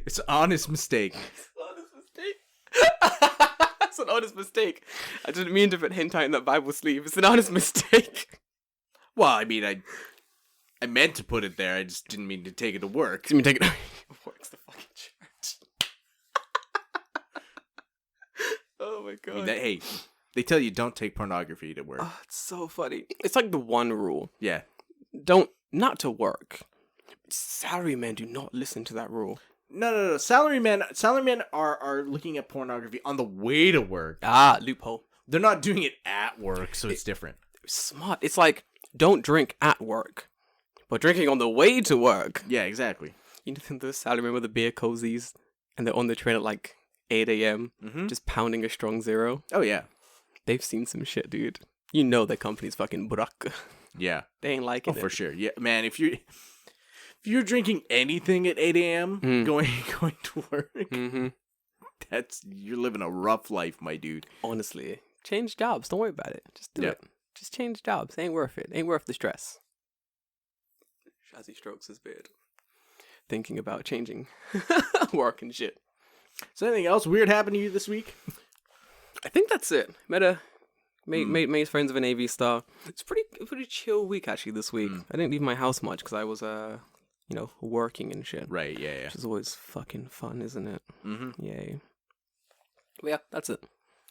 It's an honest mistake. It's an honest mistake. I didn't mean to put hentai in that Bible sleeve. It's an honest mistake. Well, I mean, I meant to put it there. I just didn't mean to take it to work. Didn't mean to take it to work. It's the fucking church. Oh my god. I mean, they tell you don't take pornography to work. Oh, it's so funny. It's like the one rule. Yeah. Not to work. Salarymen do not listen to that rule. No. Salarymen are looking at pornography on the way to work. Ah, loophole. They're not doing it at work, so it's different. Smart. It's like, don't drink at work, but drinking on the way to work. Yeah, exactly. You know those salarymen with the beer cozies, and they're on the train at like 8 a.m., just pounding a strong zero. Oh, yeah. They've seen some shit, dude. You know their company's fucking burak. Yeah. They ain't liking it. For sure. Yeah, man, if you're drinking anything at 8 a.m., going to work, you're living a rough life, my dude. Honestly. Change jobs. Don't worry about it. Just do it. Just change jobs. Ain't worth it. Ain't worth the stress. Shazzy strokes his beard. Thinking about changing work and shit. So anything else weird happened to you this week? I think that's it. Made friends of an AV star. It's a pretty chill week actually this week. I didn't leave my house much because I was working and shit. Right, yeah. Which is always fucking fun, isn't it? Mm-hmm. Yay. But yeah, that's it.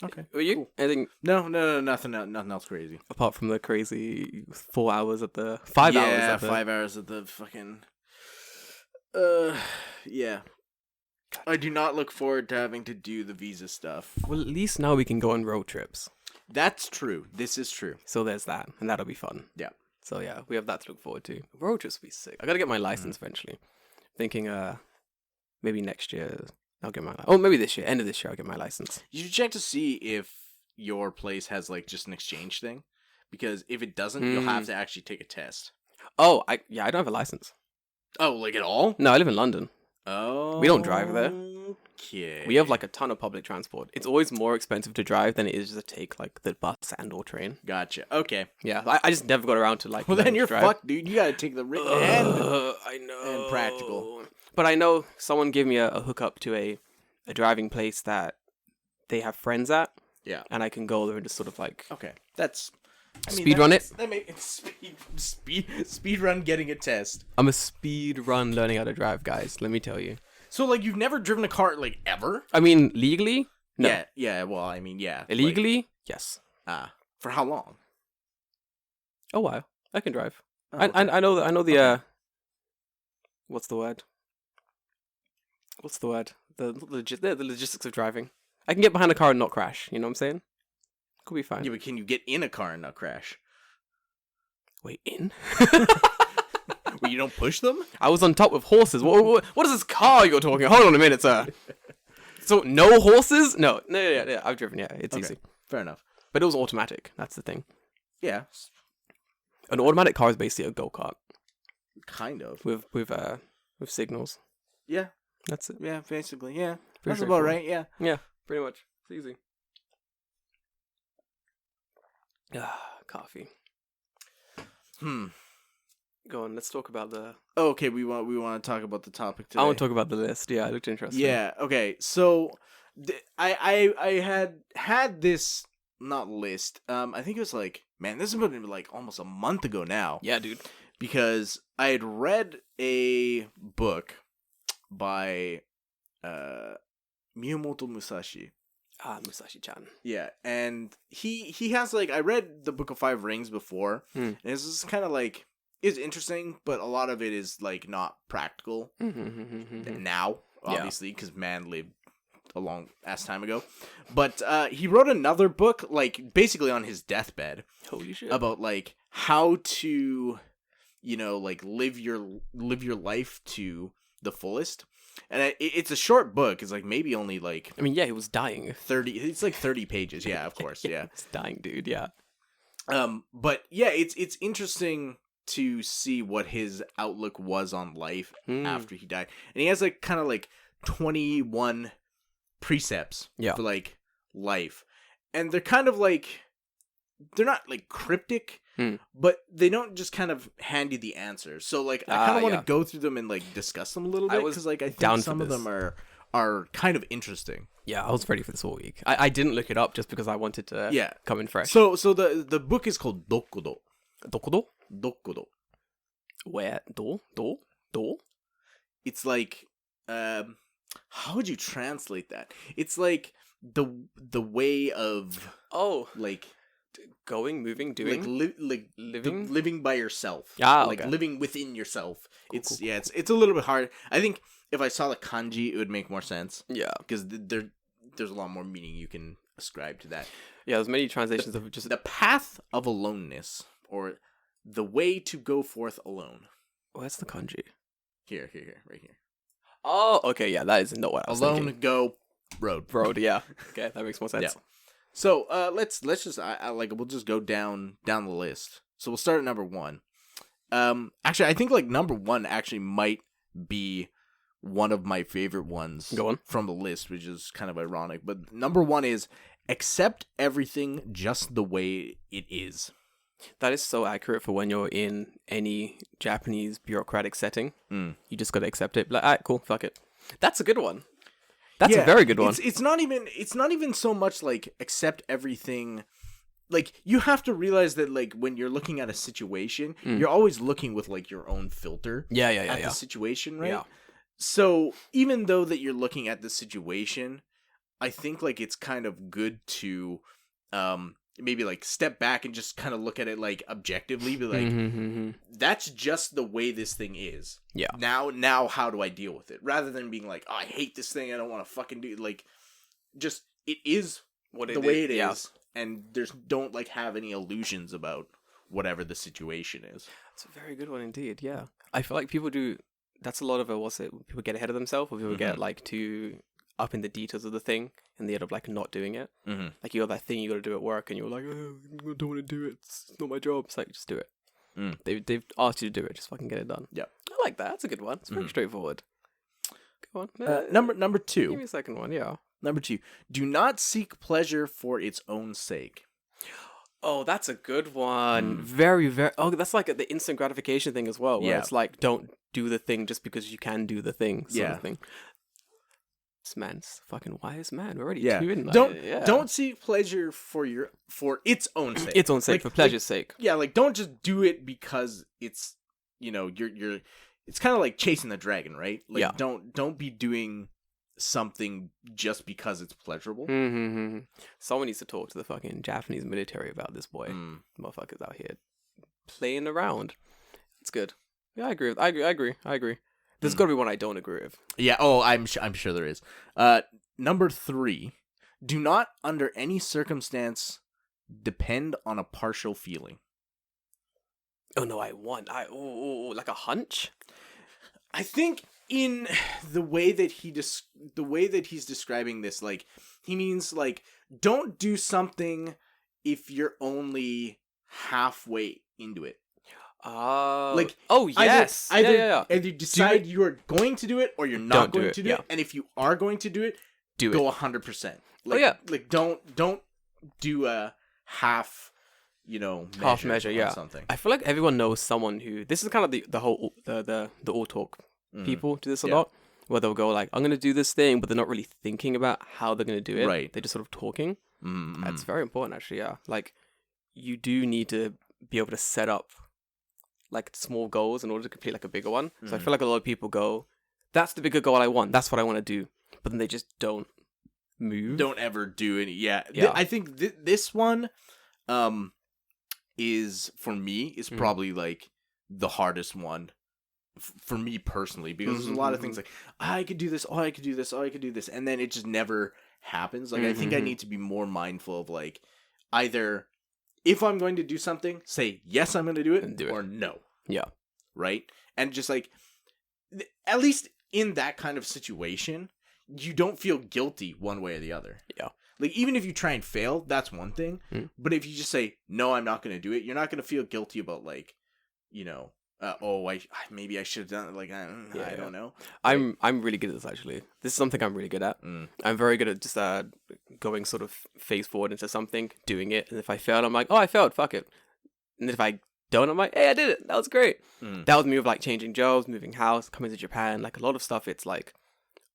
Okay. Were you? Cool. Anything? No, nothing else crazy. Apart from the crazy 4 hours at the 5 hours. Yeah, 5 hours at the fucking. Yeah. I do not look forward to having to do the visa stuff. Well, at least now we can go on road trips. That's true. This is true. So there's that, and that'll be fun. Yeah. So yeah, we have that to look forward to. Road trips will be sick. I gotta get my license eventually. Thinking, maybe next year I'll get my. Maybe this year, end of this year, I'll get my license. You should check to see if your place has like just an exchange thing, because if it doesn't, you'll have to actually take a test. Oh, I don't have a license. Oh, like at all? No, I live in London. Oh. We don't drive there. Okay. We have like a ton of public transport. It's always more expensive to drive than it is to take like the bus and or train. Gotcha. Okay. Yeah, I just never got around to like. Well, then you're fucked, dude. You gotta take the written I know. and practical. But I know someone gave me a hookup to a driving place that they have friends at. Yeah. And I can go there and just sort of like Okay. That's speed run it. That makes speed run getting a test. I'm a speed run learning how to drive, guys. Let me tell you. So like you've never driven a car like ever? I mean, legally? No. Yeah. Yeah. Well, I mean, yeah. Illegally? Yes. For how long? Oh wow, I can drive. Oh, I know that. I know the what's the word? What's the word? The logistics of driving. I can get behind a car and not crash. You know what I'm saying? Could be fine. Yeah, but can you get in a car and not crash? Wait, in? Well, you don't push them? I was on top of horses. What is this car you're talking? Hold on a minute, sir. So no horses? No. Yeah. I've driven. Yeah, it's easy. Fair enough. But it was automatic. That's the thing. Yeah. An automatic car is basically a go-kart Kind of. with signals. Yeah. That's it. Yeah. Basically. Yeah. Pretty That's about straightforward. right. Yeah. Yeah, pretty much. It's easy. Coffee. Go on. Let's talk about the. Okay. We want to talk about the topic today. I want to talk about the list. Yeah, it looked interesting. Yeah. Okay. So, I had this not list. I think it was like, man, this has been like almost a month ago now. Yeah, dude. Because I had read a book by Miyamoto Musashi. Musashi-chan. Yeah, and he has like, I read the Book of Five Rings before, and it's just kind of like, it's interesting, but a lot of it is like not practical now, obviously, because man lived a long ass time ago. But he wrote another book, like basically on his deathbed. Holy shit. About like how to, like live your life to the fullest. And it's a short book. It's like maybe only like, I mean, yeah, he was dying. 30. It's like 30 pages. Yeah, of course. Yeah. He's dying, dude. Yeah. But yeah, it's interesting to see what his outlook was on life after he died. And he has like kind of like 21 precepts for like life. And they're kind of like, they're not like cryptic, but they don't just kind of hand you the answer. So like I kind of want to go through them and like discuss them a little bit, because like I think some of them are kind of interesting. Yeah, I was ready for this all week. I didn't look it up just because I wanted to come in fresh. So the book is called Dokudo. Dokudo? Dokudo. Where? Do? It's like how would you translate that? It's like the way of like going, moving, doing, like living, living by yourself. Like living within yourself. Cool, it's cool. it's a little bit hard. I think if I saw the kanji, it would make more sense. Yeah, because there's a lot more meaning you can ascribe to that. Yeah, there's many translations of just the path of aloneness, or the way to go forth alone. Where's the kanji? Here, right here. Oh, okay, yeah, that is not what I was Alone, thinking. go, road, yeah. Okay, that makes more sense. Yeah. So let's just we'll just go down the list. So we'll start at number 1. Actually, I think like number 1 actually might be one of my favorite ones. Go on. From the list, which is kind of ironic. But number 1 is accept everything just the way it is. That is so accurate for when you're in any Japanese bureaucratic setting. You just gotta accept it. Like, all right, cool, fuck it. That's a good one. That's a very good one. It's not even so much like accept everything. Like, you have to realize that like when you're looking at a situation, you're always looking with like your own filter. Yeah. The situation, right? Yeah. So even though that you're looking at the situation, I think like it's kind of good to maybe like step back and just kind of look at it like objectively, be like, that's just the way this thing is. Yeah. Now how do I deal with it? Rather than being like, oh, I hate this thing, I don't want to fucking do it. Like, just it is the way it is, and don't like have any illusions about whatever the situation is. That's a very good one indeed. Yeah, I feel like people do. That's a lot of people get ahead of themselves, or people get like too up in the details of the thing, and they end up like not doing it. Like you got that thing you got to do at work, and you're like, oh, I don't want to do it. It's not my job. It's like, just do it. They've asked you to do it. Just fucking get it done. Yeah, I like that. That's a good one. It's very straightforward. Go on. Number 2. Give me a second one. Yeah. Number 2. Do not seek pleasure for its own sake. Oh, that's a good one. Very, very. Oh, that's like the instant gratification thing as well. Where it's like, don't do the thing just because you can do the thing. Sort of thing. This man's fucking wise man. We're already Yeah. 2 in. Don't seek pleasure for its own sake. Its own sake, for pleasure's sake. Yeah, like don't just do it because it's you're it's kind of like chasing the dragon, right? Like Yeah. don't be doing something just because it's pleasurable. Mm-hmm. Someone needs to talk to the fucking Japanese military about this boy. Motherfuckers out here playing around. It's good. Yeah, I agree. I agree. There's got to be one I don't agree with. Yeah. Oh, I'm sure there is. Number 3, do not under any circumstance depend on a partial feeling. Oh no, like a hunch. I think in the way that he's describing this, like he means like don't do something if you're only halfway into it. Like yes, either either decide you are going to do it or you're not going to do it, and if you are going to do it, go 100%. Like don't do a half, measure, yeah. Something. I feel like everyone knows someone who. This is kind of the whole the all talk people do this a lot, where they'll go like, I'm gonna do this thing, but they're not really thinking about how they're gonna do it. Right. They're just sort of talking. That's very important, actually. Yeah, like you do need to be able to set up like small goals in order to complete like a bigger one. So I feel like a lot of people go, that's the bigger goal I want. That's what I want to do, but then they just don't move. Don't ever do any. Yeah. I think this one, is for me is probably like the hardest one for me personally, because there's a lot of things like I could do this, I could do this, I could do this, and then it just never happens. Like I think I need to be more mindful of like either if I'm going to do something, say yes, I'm going to do it, or no. Yeah. Right? And just like at least in that kind of situation, you don't feel guilty one way or the other. Yeah. Like, even if you try and fail, that's one thing. But if you just say, no, I'm not going to do it, you're not going to feel guilty about, like, maybe I should have done it. Like, I don't know. I'm really good at this, actually. This is something I'm really good at. I'm very good at just going sort of face forward into something, doing it. And if I fail, I'm like, oh, I failed, fuck it. And if I don't, I'm like, hey, I did it. That was great. That was me with, like, changing jobs, moving house, coming to Japan. Like, a lot of stuff, it's like,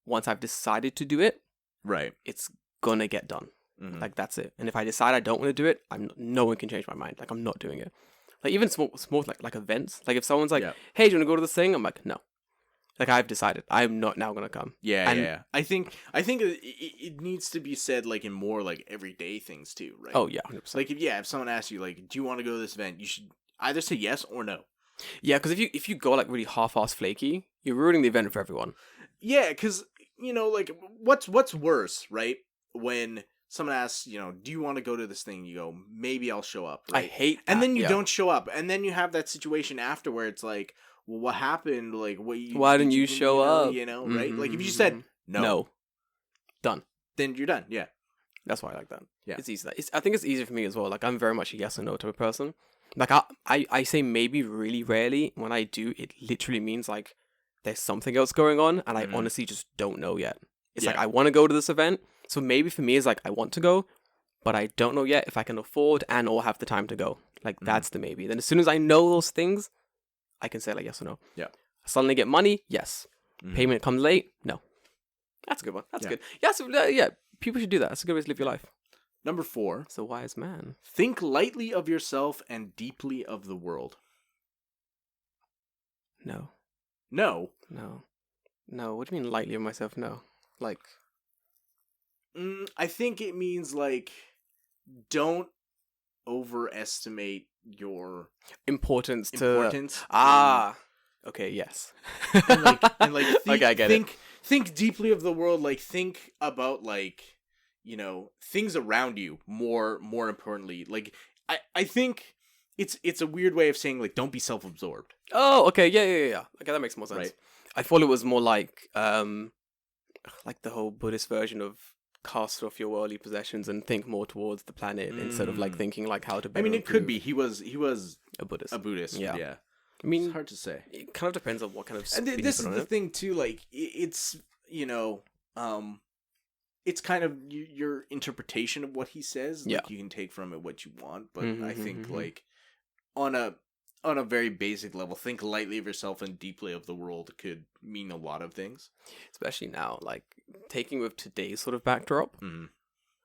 once I've decided to do it, right, it's gonna get done. Like, that's it. And if I decide I don't want to do it, no one can change my mind. Like, I'm not doing it. Like, even small like events. Like, if someone's like, hey, do you want to go to this thing? I'm like, no. Like, I've decided. I'm not now gonna come. Yeah. I think it needs to be said, like, in more, like, everyday things, too, right? Oh, yeah, 100%. Like, if someone asks you, like, do you want to go to this event? You should either say yes or no. Yeah, because if you go, like, really half-ass flaky, you're ruining the event for everyone. Yeah, because, like, what's worse, right? When someone asks, do you want to go to this thing? You go, maybe I'll show up. Right? I hate that. And then you don't show up. And then you have that situation after where it's like, well, what happened? Like, why didn't you show up? Right? Like, if you just said, no. Done. Then you're done, yeah. That's why I like that. Yeah. It's easy. I think it's easier for me as well. Like, I'm very much a yes or no type of person. Like, I say maybe really rarely. When I do, it literally means, like, there's something else going on, and I honestly just don't know yet. It's like, I want to go to this event, so maybe for me it's like, I want to go, but I don't know yet if I can afford and or have the time to go. Like, that's the maybe. Then as soon as I know those things, I can say, like, yes or no. Yeah. I suddenly get money, yes. Payment comes late, no. That's a good one. That's good. Yeah, so, people should do that. That's a good way to live your life. Number 4. It's a wise man. Think lightly of yourself and deeply of the world. No. No? No. What do you mean lightly of myself? No. Like... I think it means, like, don't overestimate your... Importance. Okay, yes. and think, okay, I get it. Think deeply of the world, like, think about, like, things around you more importantly. Like, I think it's a weird way of saying, like, don't be self-absorbed. Oh, okay, yeah. Okay, that makes more sense. Right. I thought it was more like the whole Buddhist version of cast off your worldly possessions and think more towards the planet instead of, like, thinking, like, how to better it improve. could be. He was a Buddhist. Yeah. I mean, it's hard to say. It kind of depends on what kind of... And this is the thing, too, like, it's, it's kind of your interpretation of what he says. Like, you can take from it what you want, but I think, like, on a on a very basic level, think lightly of yourself and deeply of the world could mean a lot of things. Especially now, like, taking with today's sort of backdrop, Mm-hmm.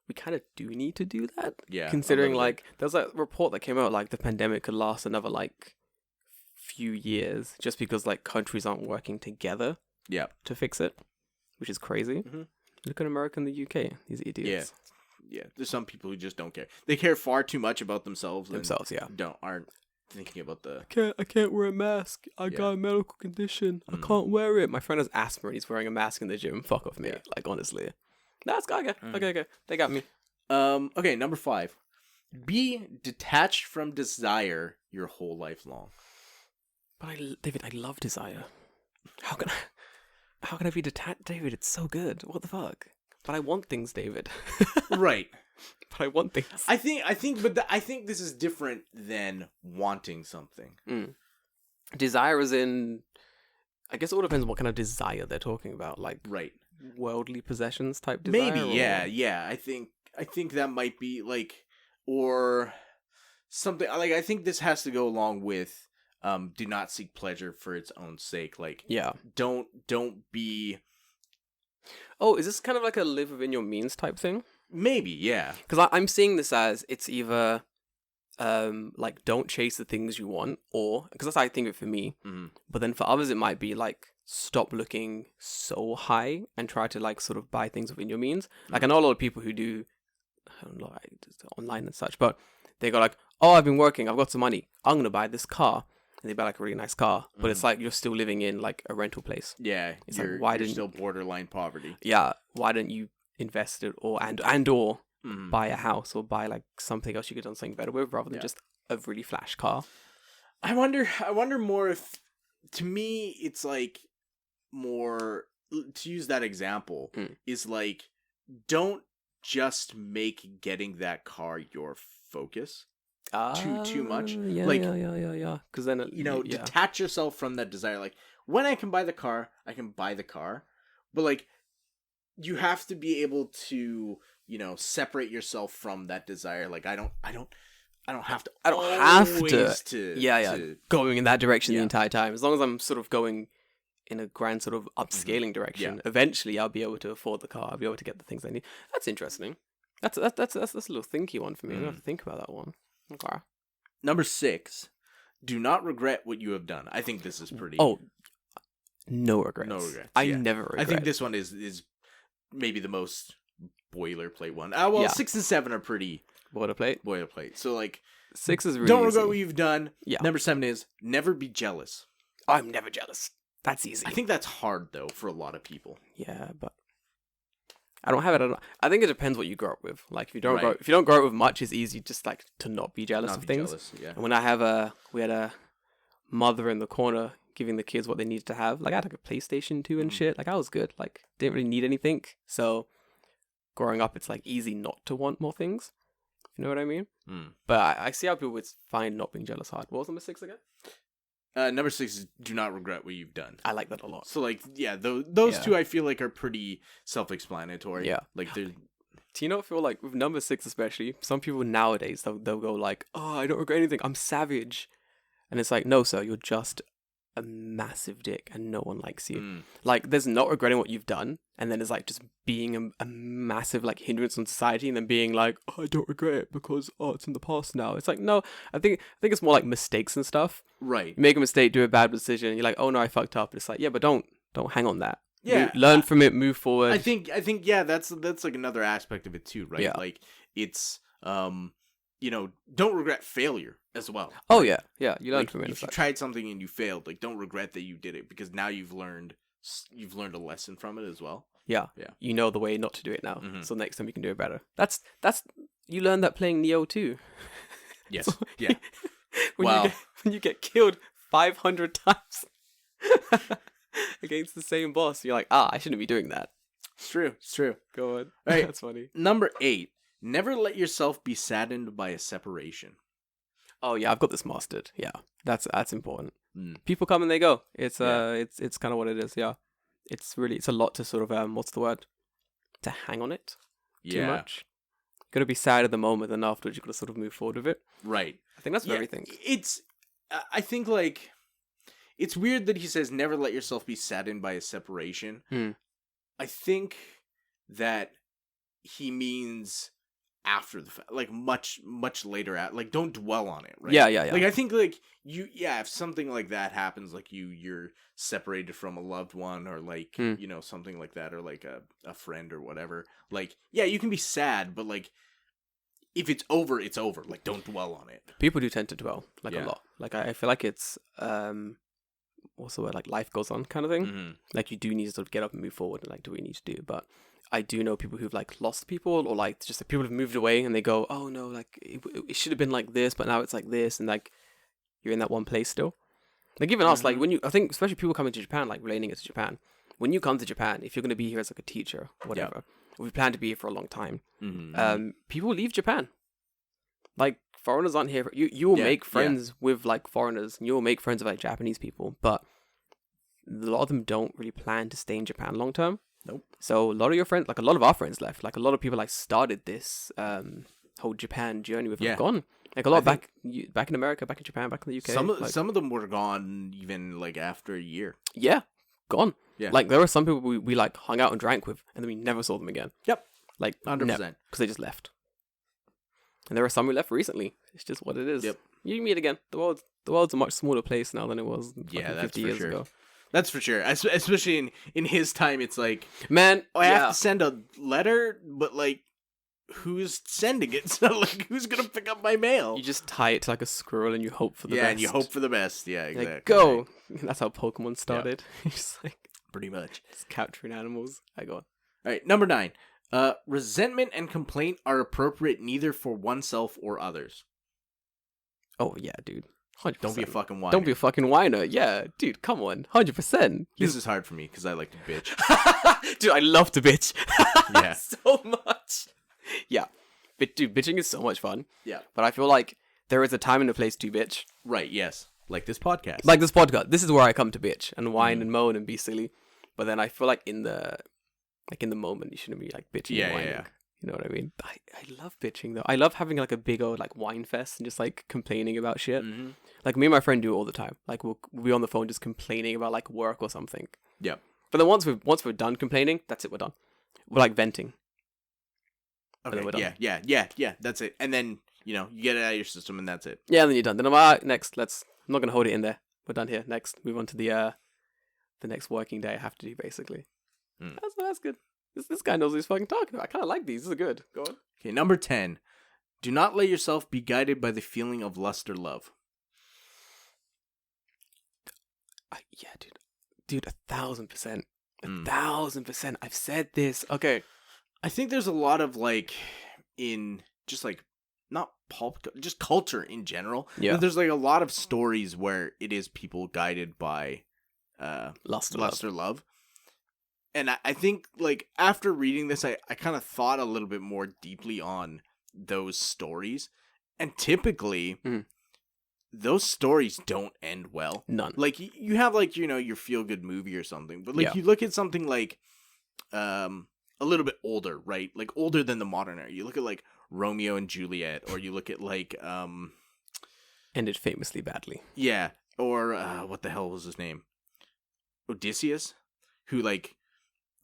we kind of do need to do that. Yeah. Considering, like, there's a report that came out, like, the pandemic could last another, like, few years just because, like, countries aren't working together to fix it, which is crazy. Mm-hmm. Look at America and the UK, these idiots. Yeah. There's some people who just don't care. They care far too much about themselves. Aren't thinking about the... I can't wear a mask. I got a medical condition. I can't wear it. My friend has asthma and he's wearing a mask in the gym. Fuck off me. Yeah. Like, honestly. That's okay. Okay. They got me. Okay, number 5. Be detached from desire your whole life long. But David, I love desire. How can I be detached? David, it's so good. What the fuck? But I want things, David. Right. But I want things. I think this is different than wanting something. Desire is in... I guess it all depends on what kind of desire they're talking about. Like, right. Worldly possessions type desire? Maybe, yeah. I think that might be, like... Or something... Like, I think this has to go along with... do not seek pleasure for its own sake. Like, don't be... Oh, is this kind of like a live within your means type thing? Maybe, yeah. Because I'm seeing this as it's either, like, don't chase the things you want, or, because that's how I think of it for me, but then for others it might be, like, stop looking so high and try to, like, sort of buy things within your means. Like, I know a lot of people who do, I don't know, like, online and such, but they go like, oh, I've been working, I've got some money, I'm going to buy this car. And they buy, like, a really nice car, but it's like you're still living in, like, a rental place. Yeah, it's like, why you're still borderline poverty. Yeah, why don't you invest it or buy a house or buy, like, something else you could have done something better with rather than just a really flash car? I wonder more if, to me, it's like more, to use that example, is like, don't just make getting that car your focus. Too much. Yeah. Because then detach yourself from that desire. Like, when I can buy the car, I can buy the car, but like, you have to be able to, separate yourself from that desire. Like, I don't have to going in that direction the entire time. As long as I'm sort of going in a grand sort of upscaling direction, eventually I'll be able to afford the car. I'll be able to get the things I need. That's interesting. That's a little thinky one for me. I don't have to think about that one. Okay. Number 6, do not regret what you have done. I think this is pretty... Oh, no regrets. No regrets. I never regret. I think this one is maybe the most boilerplate one. 6 and 7 are pretty... Boilerplate. So, like... 6 is really don't regret easy. what you've done. Yeah. Number 7 is never be jealous. I'm never jealous. That's easy. I think that's hard, though, for a lot of people. Yeah, but... I don't have it. I think it depends what you grow up with. Like, if you don't grow up with much, it's easy just, like, to not be jealous of things. Yeah. And when we had a mother in the corner giving the kids what they needed to have. Like, I had, like, a PlayStation 2 and shit. Like, I was good. Like, didn't really need anything. So, growing up, it's, like, easy not to want more things. You know what I mean? But I see how people would find not being jealous hard. What was number 6 again? Number 6 is do not regret what you've done. I like that a lot. So, like, yeah, those two I feel like are pretty self-explanatory. Yeah. Like, they're... Do you not feel like, with number 6 especially, some people nowadays, they'll go like, oh, I don't regret anything, I'm savage. And it's like, no, sir, you're just a massive dick and no one likes you. Like, there's not regretting what you've done, and then there's, like, just being a massive, like, hindrance on society, and then being like, oh, I don't regret it because, oh, it's in the past now. It's like, no, I think it's more like mistakes and stuff. Right. You make a mistake, do a bad decision, you're like, oh no, I fucked up. It's like, yeah, but don't hang on that. Yeah. Learn from it, move forward. I think yeah, that's like another aspect of it too, right? Yeah. Like, it's don't regret failure as well. Oh yeah, you learn like, from it. If you tried something and you failed, like, don't regret that you did it, because now you've learned a lesson from it as well. Yeah. You know the way not to do it now, so next time you can do it better. That's you learned that playing Neo too. Yes. So, yeah. when you get killed 500 times against the same boss, you're like, I shouldn't be doing that. It's true. Go on. Right. That's funny. Number 8. Never let yourself be saddened by a separation. Oh yeah, I've got this mastered. Yeah, that's important. People come and they go. It's it's kind of what it is. Yeah, it's a lot to sort of what's the word? To hang on it too much. Got to be sad at the moment, and afterwards you got to sort of move forward with it. Right. I think that's for everything. It's I think like it's weird that he says never let yourself be saddened by a separation. Mm. I think that he means after the fact, like much later at, like don't dwell on it, right? Yeah. Like I think like if something like that happens, like you're separated from a loved one or like something like that, or like a friend or whatever, like yeah, you can be sad, but like if it's over, it's over. Like don't dwell on it. People do tend to dwell like a Yeah. lot. Like I feel like it's what's the word, like life goes on kind of thing. Mm-hmm. Like you do need to sort of get up and move forward and like do what you need to do. But I do know people who've like lost people, or like just like, people have moved away and they go, oh no, like it should have been like this, but now it's like this, and like you're in that one place still. Like even us, like when I think especially people coming to Japan, like relating it to Japan. When you come to Japan, if you're going to be here as like a teacher, or whatever, or we plan to be here for a long time, people leave Japan. Like foreigners aren't here. You will make friends with like foreigners, and you will make friends with like Japanese people, but a lot of them don't really plan to stay in Japan long term. Nope. So a lot of your friends, like a lot of our friends left. Like a lot of people like started this whole Japan journey with them gone. Like a lot back in America, back in Japan, back in the UK. Some of them were gone even like after a year. Yeah, gone. Yeah. Like there were some people we like hung out and drank with, and then we never saw them again. Yep. Like 100%. Because they just left. And there were some who left recently. It's just what it is. Yep. You meet again. The world's a much smaller place now than it was 50 years ago. That's for sure. Especially in his time, it's like, man, I have to send a letter, but like, who's sending it? So like, who's gonna pick up my mail? You just tie it to like a squirrel and you hope for the best. Yeah, and you hope for the best. Yeah, exactly. Like, go. That's how Pokemon started. Just like pretty much just capturing animals. I go on. All right, number 9. Resentment and complaint are appropriate neither for oneself or others. Oh yeah, dude. 100%. Don't be a fucking whiner. Don't be a fucking whiner. Yeah, dude, come on. 100%. This is hard for me because I like to bitch. Dude, I love to bitch. Yeah. So much. Yeah. But dude, bitching is so much fun. Yeah. But I feel like there is a time and a place to bitch. Right, yes. Like this podcast. Like this podcast. This is where I come to bitch and whine and moan and be silly. But then I feel like in the moment you shouldn't be like bitching and whining. Yeah. You know what I mean? I love bitching though. I love having like a big old like whine fest and just like complaining about shit. Mm-hmm. Like me and my friend do it all the time. Like we'll be on the phone just complaining about like work or something. Yeah. But then once we're done complaining, that's it. We're done. We're like venting. Okay. Yeah. That's it. And then you get it out of your system, and that's it. Yeah, and then you're done. Then I'm like, next. I'm not gonna hold it in there. We're done here. Next, move on to the next working day I have to do basically. That's good. This guy knows what he's fucking talking about. I kind of like these. This is good. Go on. Okay, number 10. Do not let yourself be guided by the feeling of lust or love. Yeah, dude, 1,000%. 1,000%. I've said this. Okay. I think there's a lot of like in just like not pulp, just culture in general. Yeah. There's like a lot of stories where it is people guided by lust or love. And I think, like, after reading this, I kind of thought a little bit more deeply on those stories. And typically, those stories don't end well. None. Like, you have, like, your feel-good movie or something. But, like, you look at something like a little bit older, right? Like, older than the modern era. You look at, like, Romeo and Juliet. Or you look at, like... Ended famously badly. Yeah. Or, what the hell was his name? Odysseus? Who, like...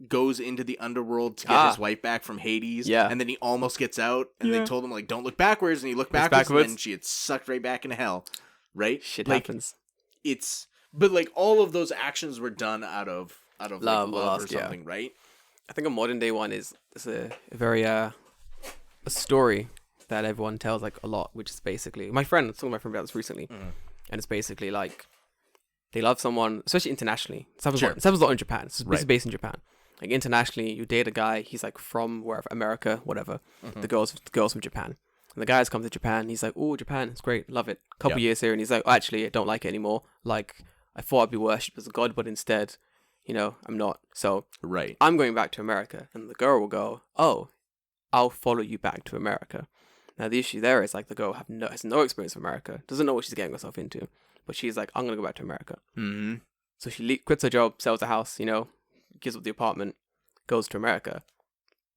goes into the underworld to get his wife back from Hades, and then he almost gets out, and they told him, like, don't look backwards, and he looked backwards, and then she had sucked right back into hell, right? Shit like, happens. But, like, all of those actions were done out of love or something, right? I think a modern day one is a very, a story that everyone tells, like, a lot, which is basically, I was talking to my friend about this recently, and it's basically, like, they love someone, especially internationally. This happens a lot in Japan. This is based in Japan. Like internationally, you date a guy, he's like from wherever, America, whatever. The girl's from Japan. And the guys come to Japan, he's like, oh, Japan, it's great, love it. Couple years here, and he's like, oh, actually, I don't like it anymore. Like, I thought I'd be worshipped as a god, but instead, I'm not. So, I'm going back to America. And the girl will go, oh, I'll follow you back to America. Now, the issue there is, like, the girl has no experience of America, doesn't know what she's getting herself into. But she's like, I'm going to go back to America. Mm-hmm. So she quits her job, sells the house, gives up the apartment, goes to America.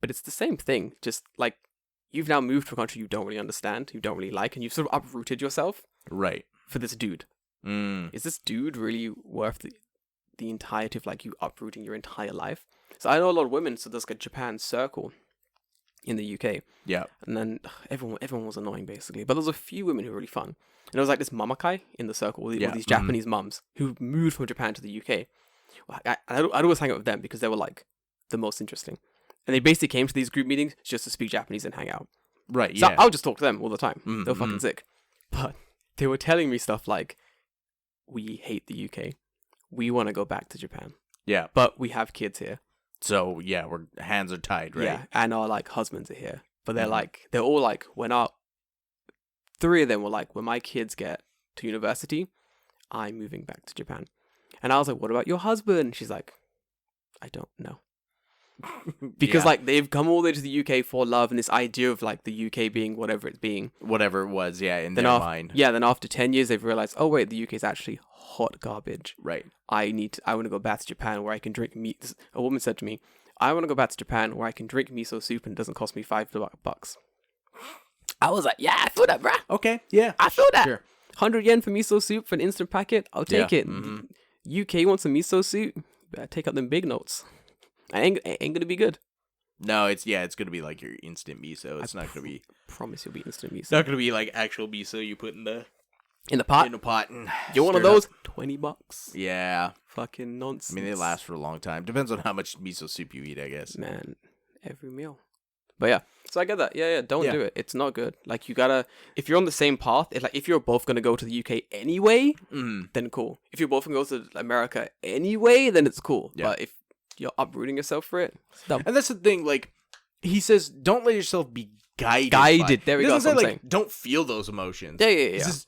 But it's the same thing. Just like you've now moved to a country you don't really understand, you don't really like, and you've sort of uprooted yourself. Right. For this dude. Is this dude really worth the entirety of like you uprooting your entire life? So I know a lot of women, so there's like a Japan circle in the UK. Yeah. And then everyone was annoying basically. But there was a few women who were really fun. And it was like this mamakai in the circle, with these Japanese mums who moved from Japan to the UK. I'd always hang out with them because they were like the most interesting. And they basically came to these group meetings just to speak Japanese and hang out. Right, So yeah. I would just talk to them all the time. Mm, They were fucking sick. But they were telling me stuff like, we hate the UK. We want to go back to Japan. Yeah. But we have kids here. So, yeah, our hands are tied, right? Yeah, and our like husbands are here. But they're all like, three of them were like, when my kids get to university, I'm moving back to Japan. And I was like, what about your husband? She's like, I don't know. Because like they've come all the way to the UK for love and this idea of like the UK being whatever it's being. Whatever it was, yeah, in Then their mind. Yeah, then after 10 years they've realized, oh wait, the UK is actually hot garbage. Right. I want to go back to Japan where I can drink meat. A woman said to me, I want to go back to Japan where I can drink miso soup and it doesn't cost me $5. I was like, yeah, I feel that, bruh. Okay, yeah. I feel that. Sure. 100 yen for miso soup for an instant packet. I'll take it. UK wants a miso soup. Better take out them big notes. I ain't gonna be good. No, it's gonna be like your instant miso. It's not gonna be. Promise you'll be instant miso. It's not gonna be like actual miso you put in the pot. In a pot and You want one of those? $20. Yeah. Fucking nonsense. I mean, they last for a long time. Depends on how much miso soup you eat, I guess. Man, every meal. But yeah, so I get that. Yeah, don't do it. It's not good. Like you gotta, if you're on the same path, if you're both gonna go to the UK anyway, then cool. If you're both gonna go to America anyway, then it's cool. Yeah. But if you're uprooting yourself for it, it's dumb. And that's the thing. Like he says, don't let yourself be guided. There we go. He doesn't say like don't feel those emotions. Yeah. He says,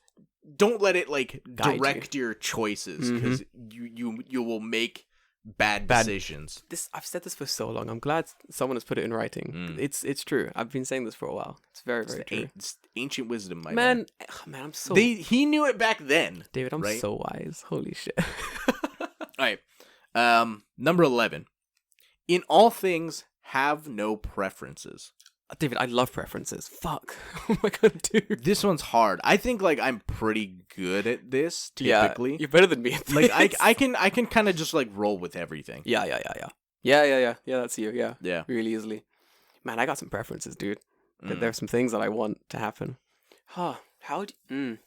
don't let it like Guide direct your choices because you will make bad decisions. I've said this for so long. I'm glad someone has put it in writing. It's true. I've been saying this for a while. It's very, very true. It's ancient wisdom, my man. Man, I'm so. He knew it back then, David. I'm so wise. Holy shit. All right. Number 11. In all things, have no preferences. David, I love preferences. Fuck. Oh my god, dude. This one's hard. I think like I'm pretty good at this typically. Yeah, you're better than me at this. Like I can kind of just like roll with everything. Yeah. That's you. Yeah. Yeah. Really easily. Man, I got some preferences, dude. There's some things that I want to happen. Huh. How do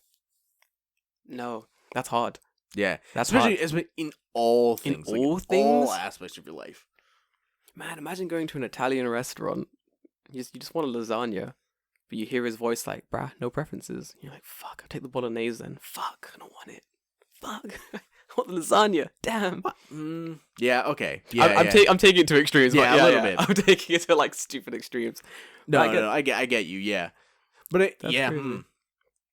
No, that's hard. Yeah. That's especially in all things. In all like, things? all aspects of your life. Man, imagine going to an Italian restaurant. You just want a lasagna, but you hear his voice like, bruh, no preferences. You're like, fuck, I'll take the bolognese then. Fuck, I don't want it. Fuck, I want the lasagna. Damn. Yeah, okay. Yeah, I'm taking it to extremes. Yeah, but a little bit. I'm taking it to like stupid extremes. No, I get you, yeah. But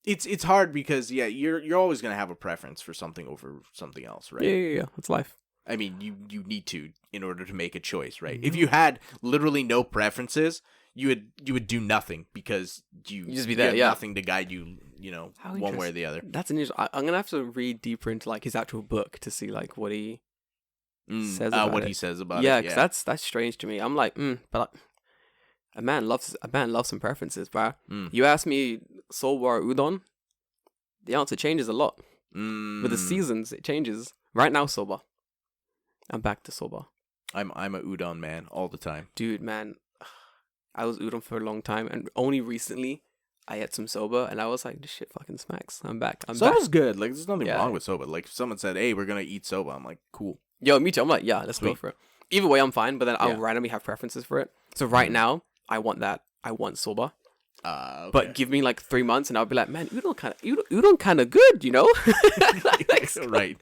it's hard because you're always gonna have a preference for something over something else, right? Yeah. It's life. I mean, you need to in order to make a choice, right? If you had literally no preferences, you would do nothing because you just be there, have nothing to guide you, one way or the other. That's an interesting. I'm gonna have to read deeper into like his actual book to see like what he says about what it. he says about yeah, it. because that's strange to me. I'm like, but a man loves some preferences, bro. You ask me soba or udon, the answer changes a lot. With the seasons, it changes. Right now, soba. I'm back to soba. I'm a udon man all the time, dude. Man, I was udon for a long time, and only recently I had some soba, and I was like, this shit fucking smacks. I'm back. Soba's good. Like, there's nothing wrong with soba. Like, if someone said, hey, we're gonna eat soba, I'm like, cool. Yo, me too. I'm like, yeah, let's go for it. Either way, I'm fine, but then I'll randomly have preferences for it. So right now, I want that. I want soba. Okay. But give me like 3 months, and I'll be like, man, udon kind of good, you know? Right.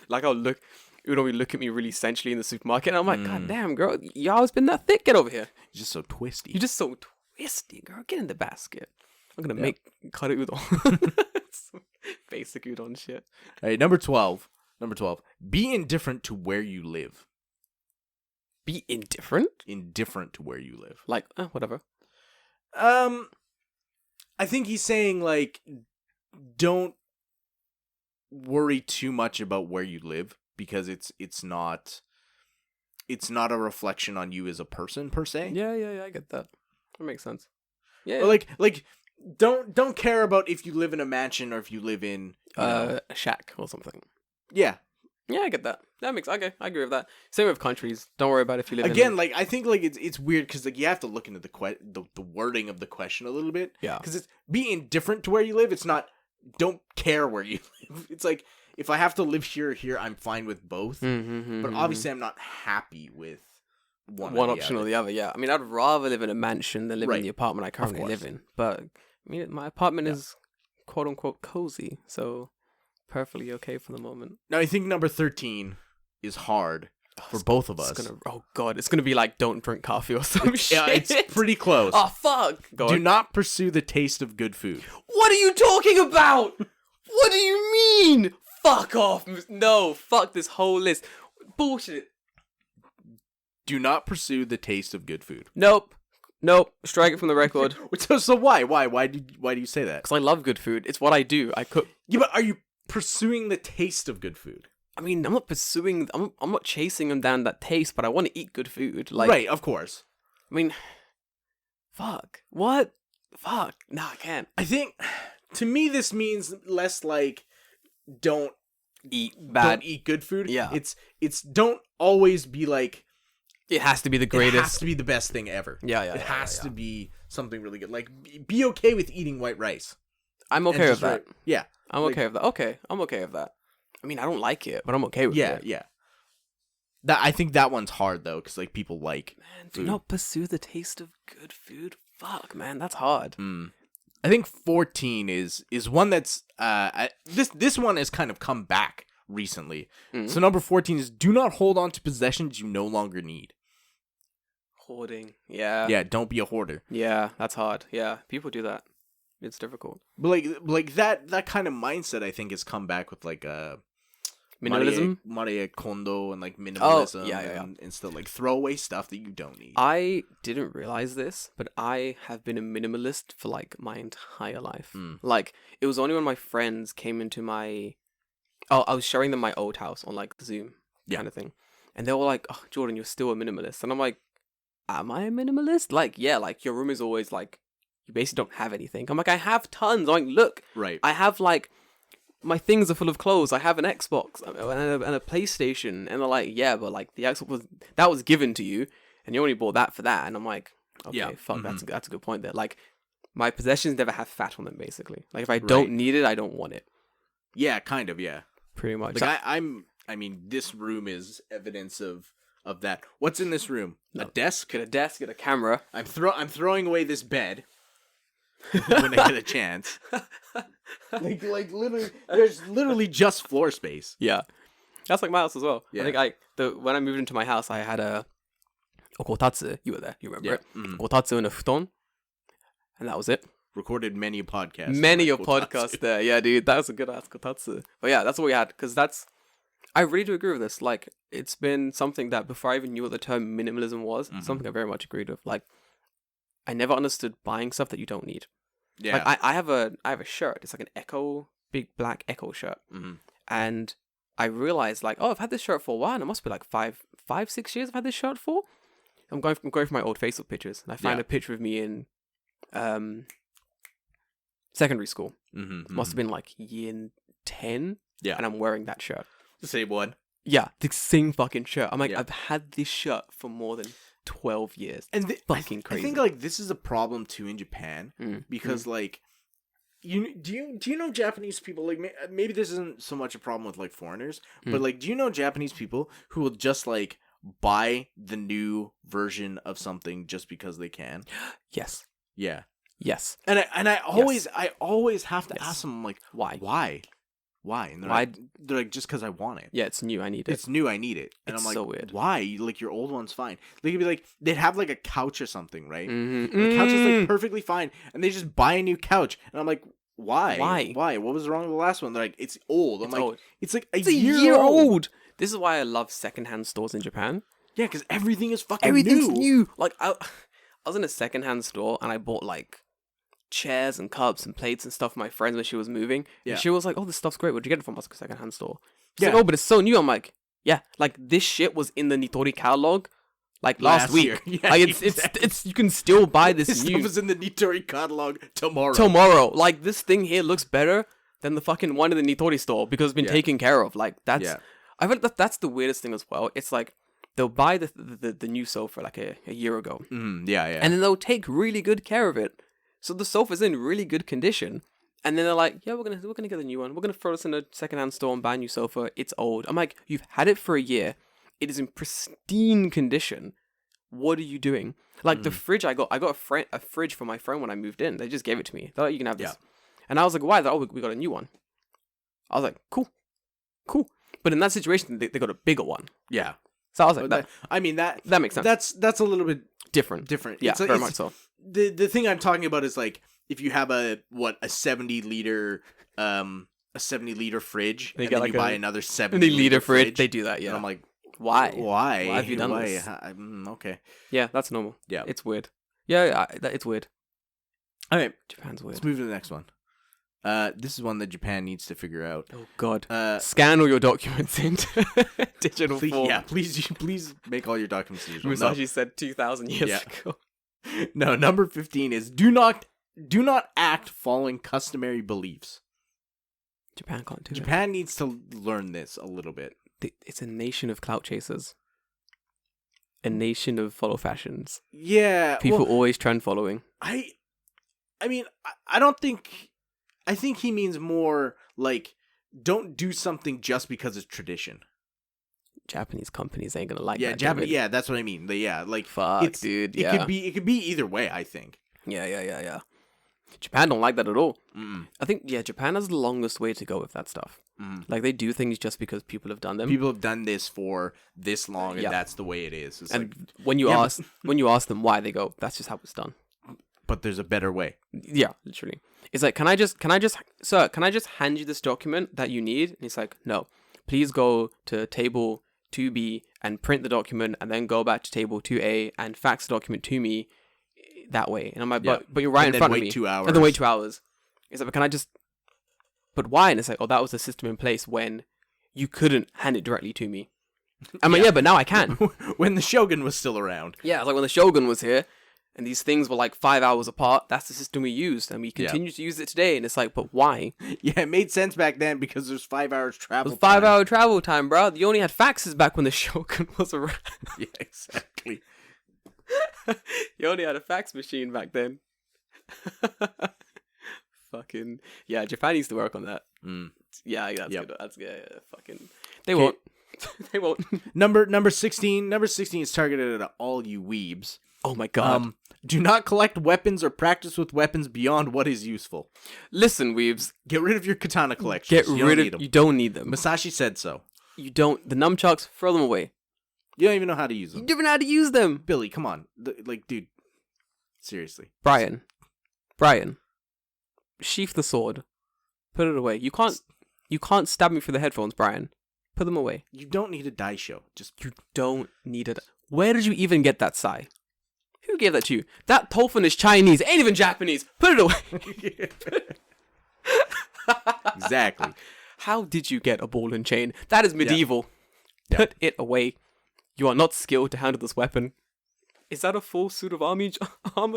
Like udon will look at me really sensually in the supermarket, and I'm like, god damn, girl, you always been that thick. Get over here. You're just so twisty. You're just so twisty, girl. Get in the basket. I'm gonna make kare udon. Basic udon shit. All right, number 12. Be indifferent to where you live. Be indifferent? Indifferent to where you live. Like, whatever. I think he's saying like, don't worry too much about where you live because it's not a reflection on you as a person per se. Yeah, I get that. That makes sense. Yeah. Or like don't care about if you live in a mansion or if you live in a shack or something. Yeah. Yeah, I get that. That makes okay. I agree with that. Same with countries. Don't worry about if you live Again, like I think like it's weird because like you have to look into the wording of the question a little bit. Yeah. Because it's be indifferent to where you live. It's not don't care where you live. It's like if I have to live here or here, I'm fine with both. But obviously, I'm not happy with one option or the other. Yeah. I mean, I'd rather live in a mansion than live in the apartment I currently live in. But I mean, my apartment is quote unquote cozy, so perfectly okay for the moment. Now, I think number 13 is hard for both of us. Oh god, it's gonna be like don't drink coffee or some shit. Yeah, it's pretty close. Oh fuck! Do not pursue the taste of good food. What are you talking about? What do you mean? Fuck off! No, fuck this whole list. Bullshit. Do not pursue the taste of good food. Nope. Strike it from the record. So why? Why do you say that? Because I love good food. It's what I do. I cook. Yeah, but are you pursuing the taste of good food? I mean, I'm not pursuing. I'm not chasing them down that taste, but I want to eat good food. Like, right, of course. I mean, fuck. What? Fuck. No, I can't. I think to me this means less like don't eat good food. Yeah. It's don't always be like it has to be the greatest. It has to be the best thing ever. Yeah. It has to be something really good. Like be okay with eating white rice. I'm okay with that. Yeah. I'm okay with that. Okay, I'm okay with that. I mean, I don't like it, but I'm okay with it. Yeah. I think that one's hard though, because like people like. Man, do not pursue the taste of good food. Fuck, man, that's hard. I think 14 is one that's this one has kind of come back recently. So number 14 is do not hold on to possessions you no longer need. Hoarding, yeah. Yeah, don't be a hoarder. Yeah, that's hard. Yeah, people do that. It's difficult. But like that kind of mindset, I think, has come back with like minimalism, Marie Kondo, and like minimalism. Yeah. And stuff like throw away stuff that you don't need. I didn't realize this, but I have been a minimalist for like my entire life. Like it was only when my friends came into my, I was showing them my old house on like Zoom kind of thing, and they were like, "Oh, Jordan, you're still a minimalist," and I'm like, "Am I a minimalist? Like, yeah, like your room is always like." You basically don't have anything. I'm like, I have tons. I'm like, look, right. I have like, my things are full of clothes. I have an Xbox and a PlayStation. And they're like, yeah, but like the Xbox was given to you and you only bought that for that. And I'm like, okay, fuck, that's a good point there. Like, my possessions never have fat on them, basically. Like, if I don't need it, I don't want it. Yeah, kind of, yeah. Pretty much. Like, I mean, this room is evidence of that. What's in this room? A desk? Get a camera. I'm throwing away this bed. When I get a chance. like literally, there's literally just floor space. Yeah, that's like my house as well. Yeah. I think when I moved into my house, I had a kotatsu. You were there, you remember it? Kotatsu and a futon, and that was it. Recorded many a podcast. Many a podcast there. Yeah, dude, that was a good ass kotatsu. But yeah, that's what we had because I really do agree with this. Like, it's been something that before I even knew what the term minimalism was, something I very much agreed with. Like, I never understood buying stuff that you don't need. Yeah. Like I have a shirt. It's like an Echo, big black Echo shirt. And I realized like, I've had this shirt for a while. And it must be like 5-6 years I've had this shirt for. I'm going for my old Facebook pictures. And I find a picture of me in secondary school. Must have been like year 10. Yeah. And I'm wearing that shirt. The same one. Yeah, the same fucking shirt. I'm like, I've had this shirt for more than 12 years. And fucking crazy. I think like this is a problem too in Japan because like do you know Japanese people, like maybe this isn't so much a problem with like foreigners, but like do you know Japanese people who will just like buy the new version of something just because they can? Yes. Yeah. Yes. And I always have to ask them like why? And they're like, just because I want it. Yeah, it's new. I need it. It's new. I need it. And it's I'm like, so weird. Why? Like, your old one's fine. They could be like, they'd have like a couch or something, right? And the couch is like perfectly fine. And they just buy a new couch. And I'm like, why? Why? What was wrong with the last one? They're like, it's old. I'm like, it's like a year old. This is why I love secondhand stores in Japan. Yeah, because everything is fucking Everything's new. Like, I was in a secondhand store and I bought like chairs and cups and plates and stuff for my friends when she was moving. Yeah. And she was like, this stuff's great. Where'd you get it from? I was like, a secondhand store. She's like, but it's so new. I'm like, yeah, like this shit was in the Nitori catalog like last week. year. Yeah, Like exactly. it's you can still buy this This new stuff is in the Nitori catalog tomorrow. tomorrow. Like this thing here looks better than the fucking one in the Nitori store because it's been taken care of. Like that's Yeah. I feel like that's the weirdest thing as well. It's like they'll buy the new sofa like a year ago. Yeah. And then they'll take really good care of it. So the sofa's in really good condition. And then they're like, yeah, we're gonna get a new one. We're gonna throw this in a secondhand store and buy a new sofa. It's old. I'm like, you've had it for a year. It is in pristine condition. What are you doing? Like the fridge I got a fridge for my friend when I moved in. They just gave it to me. They're like, you can have this. And I was like, why? They're like, oh, we got a new one. I was like, cool. But in that situation, they got a bigger one. Yeah. So I was like, that makes sense. That's a little bit different. Yeah, very much so. The thing I'm talking about is like if you have a 70-liter fridge, and then you buy another 70-liter fridge. They do that, yeah. And I'm like, why? Why have you done this? Okay. Yeah, that's normal. Yeah. It's weird. Yeah, it's weird. All right. Japan's weird. Let's move to the next one. This is one that Japan needs to figure out. Oh God! Scan all your documents into digital form. Yeah, please make all your documents digital. Musashi said 2,000 years ago. No, number 15 is do not act following customary beliefs. Japan can't do Japan needs to learn this a little bit. It's a nation of clout chasers. A nation of follow fashions. Yeah, people always trend following. I mean, I don't think. I think he means more like don't do something just because it's tradition. Japanese companies ain't gonna like that. Yeah, that's what I mean. Like fuck, dude. Yeah. It could be either way. I think. Yeah. Japan don't like that at all. Mm-mm. I think Japan has the longest way to go with that stuff. Mm. Like they do things just because people have done them. People have done this for this long, and that's the way it is. It's and like, when you ask them why, they go, "That's just how it's done." But there's a better way. Yeah, literally. It's like, sir, can I just hand you this document that you need? And he's like, no, please go to table 2B and print the document and then go back to table 2A and fax the document to me that way. And I'm like, but you're right in front of me. 2 hours. And then wait 2 hours. It's like, but why? And it's like, oh, that was the system in place when you couldn't hand it directly to me. I'm like, yeah, but now I can. When the Shogun was still around. Yeah, it's like when the Shogun was here. And these things were like 5 hours apart. That's the system we used. And we continue to use it today. And it's like, but why? Yeah, it made sense back then because there's 5 hours travel time. 5 hour travel time, bro. You only had faxes back when the Shogun was around. Yeah, exactly. You only had a fax machine back then. Fucking. Yeah, Japan needs to work on that. Mm. Yeah, that's good. That's good. Yeah, fucking. They won't. They won't. Number 16. Number 16 is targeted at all you weebs. Oh my god. Do not collect weapons or practice with weapons beyond what is useful. Listen, weebs. Get rid of your katana collection. You don't need them. Masashi said so. You don't. The nunchucks, throw them away. You don't even know how to use them. You don't even know how to use them. Billy, come on. Dude. Seriously. Brian. Sheath the sword. Put it away. You can't stab me through the headphones, Brian. Put them away. You don't need a die show. You don't need it. Where did you even get that sai? Who gave that to you? That Tolfin is Chinese. It ain't even Japanese. Put it away. Exactly. How did you get a ball and chain? That is medieval. Yeah. Put it away. You are not skilled to handle this weapon. Is that a full suit of armor,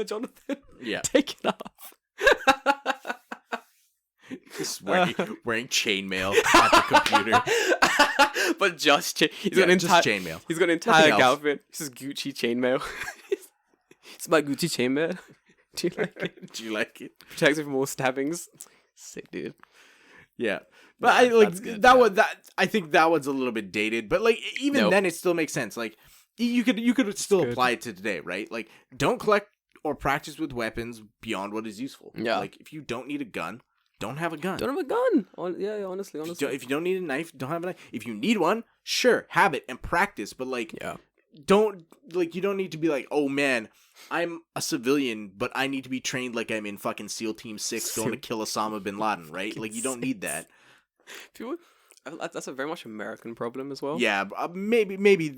Jonathan? Yeah. Take it off. Just wearing chainmail at the computer. But just he's got chainmail. He's got an entire outfit. This is Gucci chainmail. It's my Gucci chainmail. Do you like it? Protects me from all stabbings. Sick, dude. Yeah. But I think that one's a little bit dated, but like even then it still makes sense. Like you could still apply it to today, right? Like don't collect or practice with weapons beyond what is useful. Yeah. Like if you don't need a gun, don't have a gun. Don't have a gun. Yeah, honestly. If you don't need a knife, don't have a knife. If you need one, sure, have it and practice, but like you don't need to be like, "Oh man, I'm a civilian, but I need to be trained like I'm in fucking SEAL Team 6 going to kill Osama bin Laden," right? Like you don't need that. That's a very much American problem as well. Yeah, maybe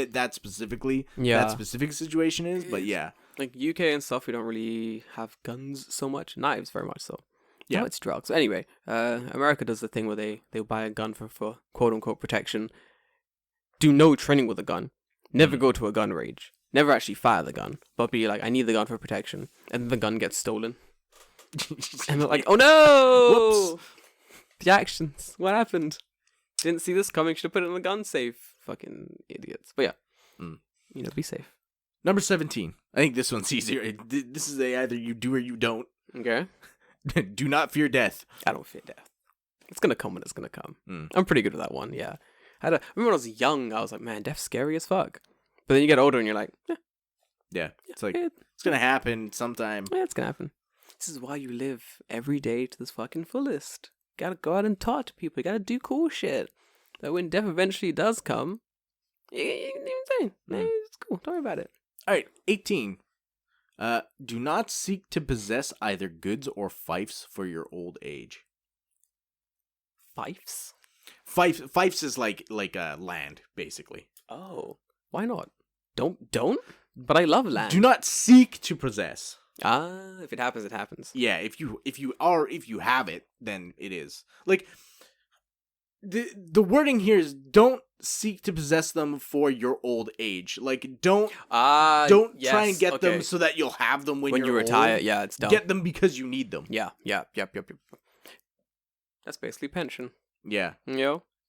that specifically, that specific situation is, but yeah. Like UK and stuff, we don't really have guns so much. Knives, very much so. Yeah, no, it's drugs. Anyway, America does the thing where they buy a gun for quote unquote protection. Do no training with a gun. Never go to a gun range. never actually fire the gun, but be like, I need the gun for protection, and then the gun gets stolen, and they're like, oh no! Whoops. The actions. What happened? Didn't see this coming. Should have put it in the gun safe. Fucking idiots. But yeah, be safe. Number 17. I think this one's easier. This is either you do or you don't. Okay. Do not fear death. I don't fear death. It's gonna come when it's gonna come. I'm pretty good with that one. Yeah. Remember when I was young, I was like, man, death's scary as fuck. But then you get older and you're like, yeah. It's like, it's gonna happen sometime. Yeah, it's gonna happen. This is why you live every day to this fucking fullest. Gotta go out and talk to people. You gotta do cool shit. That when death eventually does come, you can do insane. It's cool. Don't worry about it. All right, 18. Do not seek to possess either goods or fiefs for your old age. Fiefs? Fiefs is like land, basically. Oh, why not? Don't. But I love land. Do not seek to possess. If it happens, it happens. Yeah, if you have it, then it is. Like the wording here is don't seek to possess them for your old age. Like don't try and get them so that you'll have them when you retire. Old. Yeah, it's dumb. Get them because you need them. Yeah. Yep. That's basically pension. Yeah.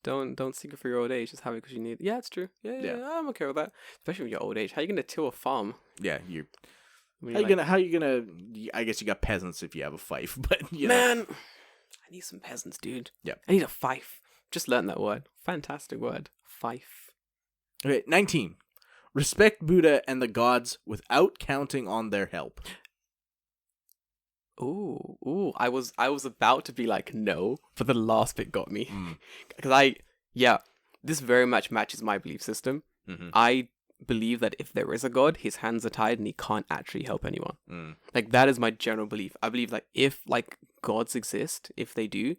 Don't seek it for your old age. Just have it because you need it. Yeah, it's true. Yeah, I'm okay with that. Especially with your old age. How are you gonna till a farm? Yeah, How you gonna? I guess you got peasants if you have a fief, but man, I need some peasants, dude. Yeah, I need a fief. Just learn that word. Fantastic word, fief. Okay, 19. Respect Buddha and the gods without counting on their help. Ooh. I was about to be like no, but the last bit got me because this very much matches my belief system. I believe that if there is a god, his hands are tied and he can't actually help anyone. Like that is my general belief. I believe like if like gods exist, if they do,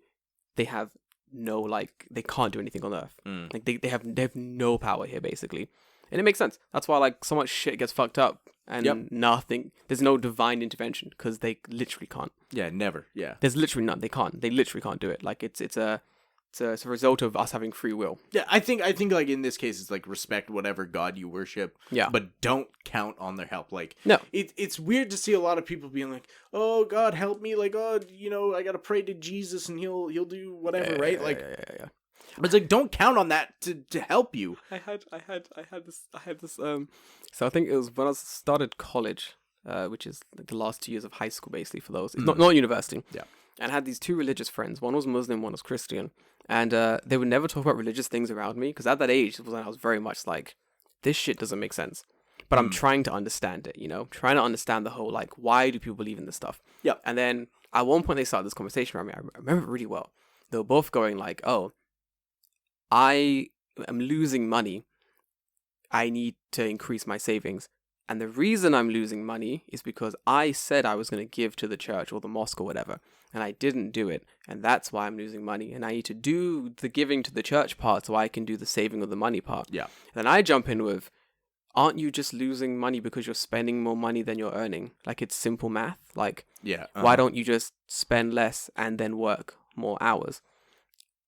they have no they can't do anything on earth. Like they have no power here basically. And it makes sense. That's why like so much shit gets fucked up and nothing. There's no divine intervention because they literally can't. Yeah, never. Yeah. There's literally none. They can't. They literally can't do it. Like it's a result of us having free will. Yeah, I think like in this case it's like respect whatever god you worship. Yeah. But don't count on their help. Like no. It's weird to see a lot of people being like, "Oh God, help me!" Like, "Oh, I gotta pray to Jesus and he'll do whatever," right? Yeah. But it's like don't count on that to help you. I had this. So I think it was when I started college, which is like the last 2 years of high school, basically for those. It's not university. Yeah. And I had these two religious friends. One was Muslim, one was Christian. And they would never talk about religious things around me because at that age, it was when I was very much like, this shit doesn't make sense. But I'm trying to understand it, trying to understand the whole, like, why do people believe in this stuff? Yeah. And then at one point they started this conversation around me. I remember it really well. They were both going like, oh, I am losing money. I need to increase my savings. And the reason I'm losing money is because I said I was going to give to the church or the mosque or whatever, and I didn't do it. And that's why I'm losing money. And I need to do the giving to the church part so I can do the saving of the money part. Yeah. And then I jump in with, aren't you just losing money because you're spending more money than you're earning? Like, it's simple math. Like, why don't you just spend less and then work more hours?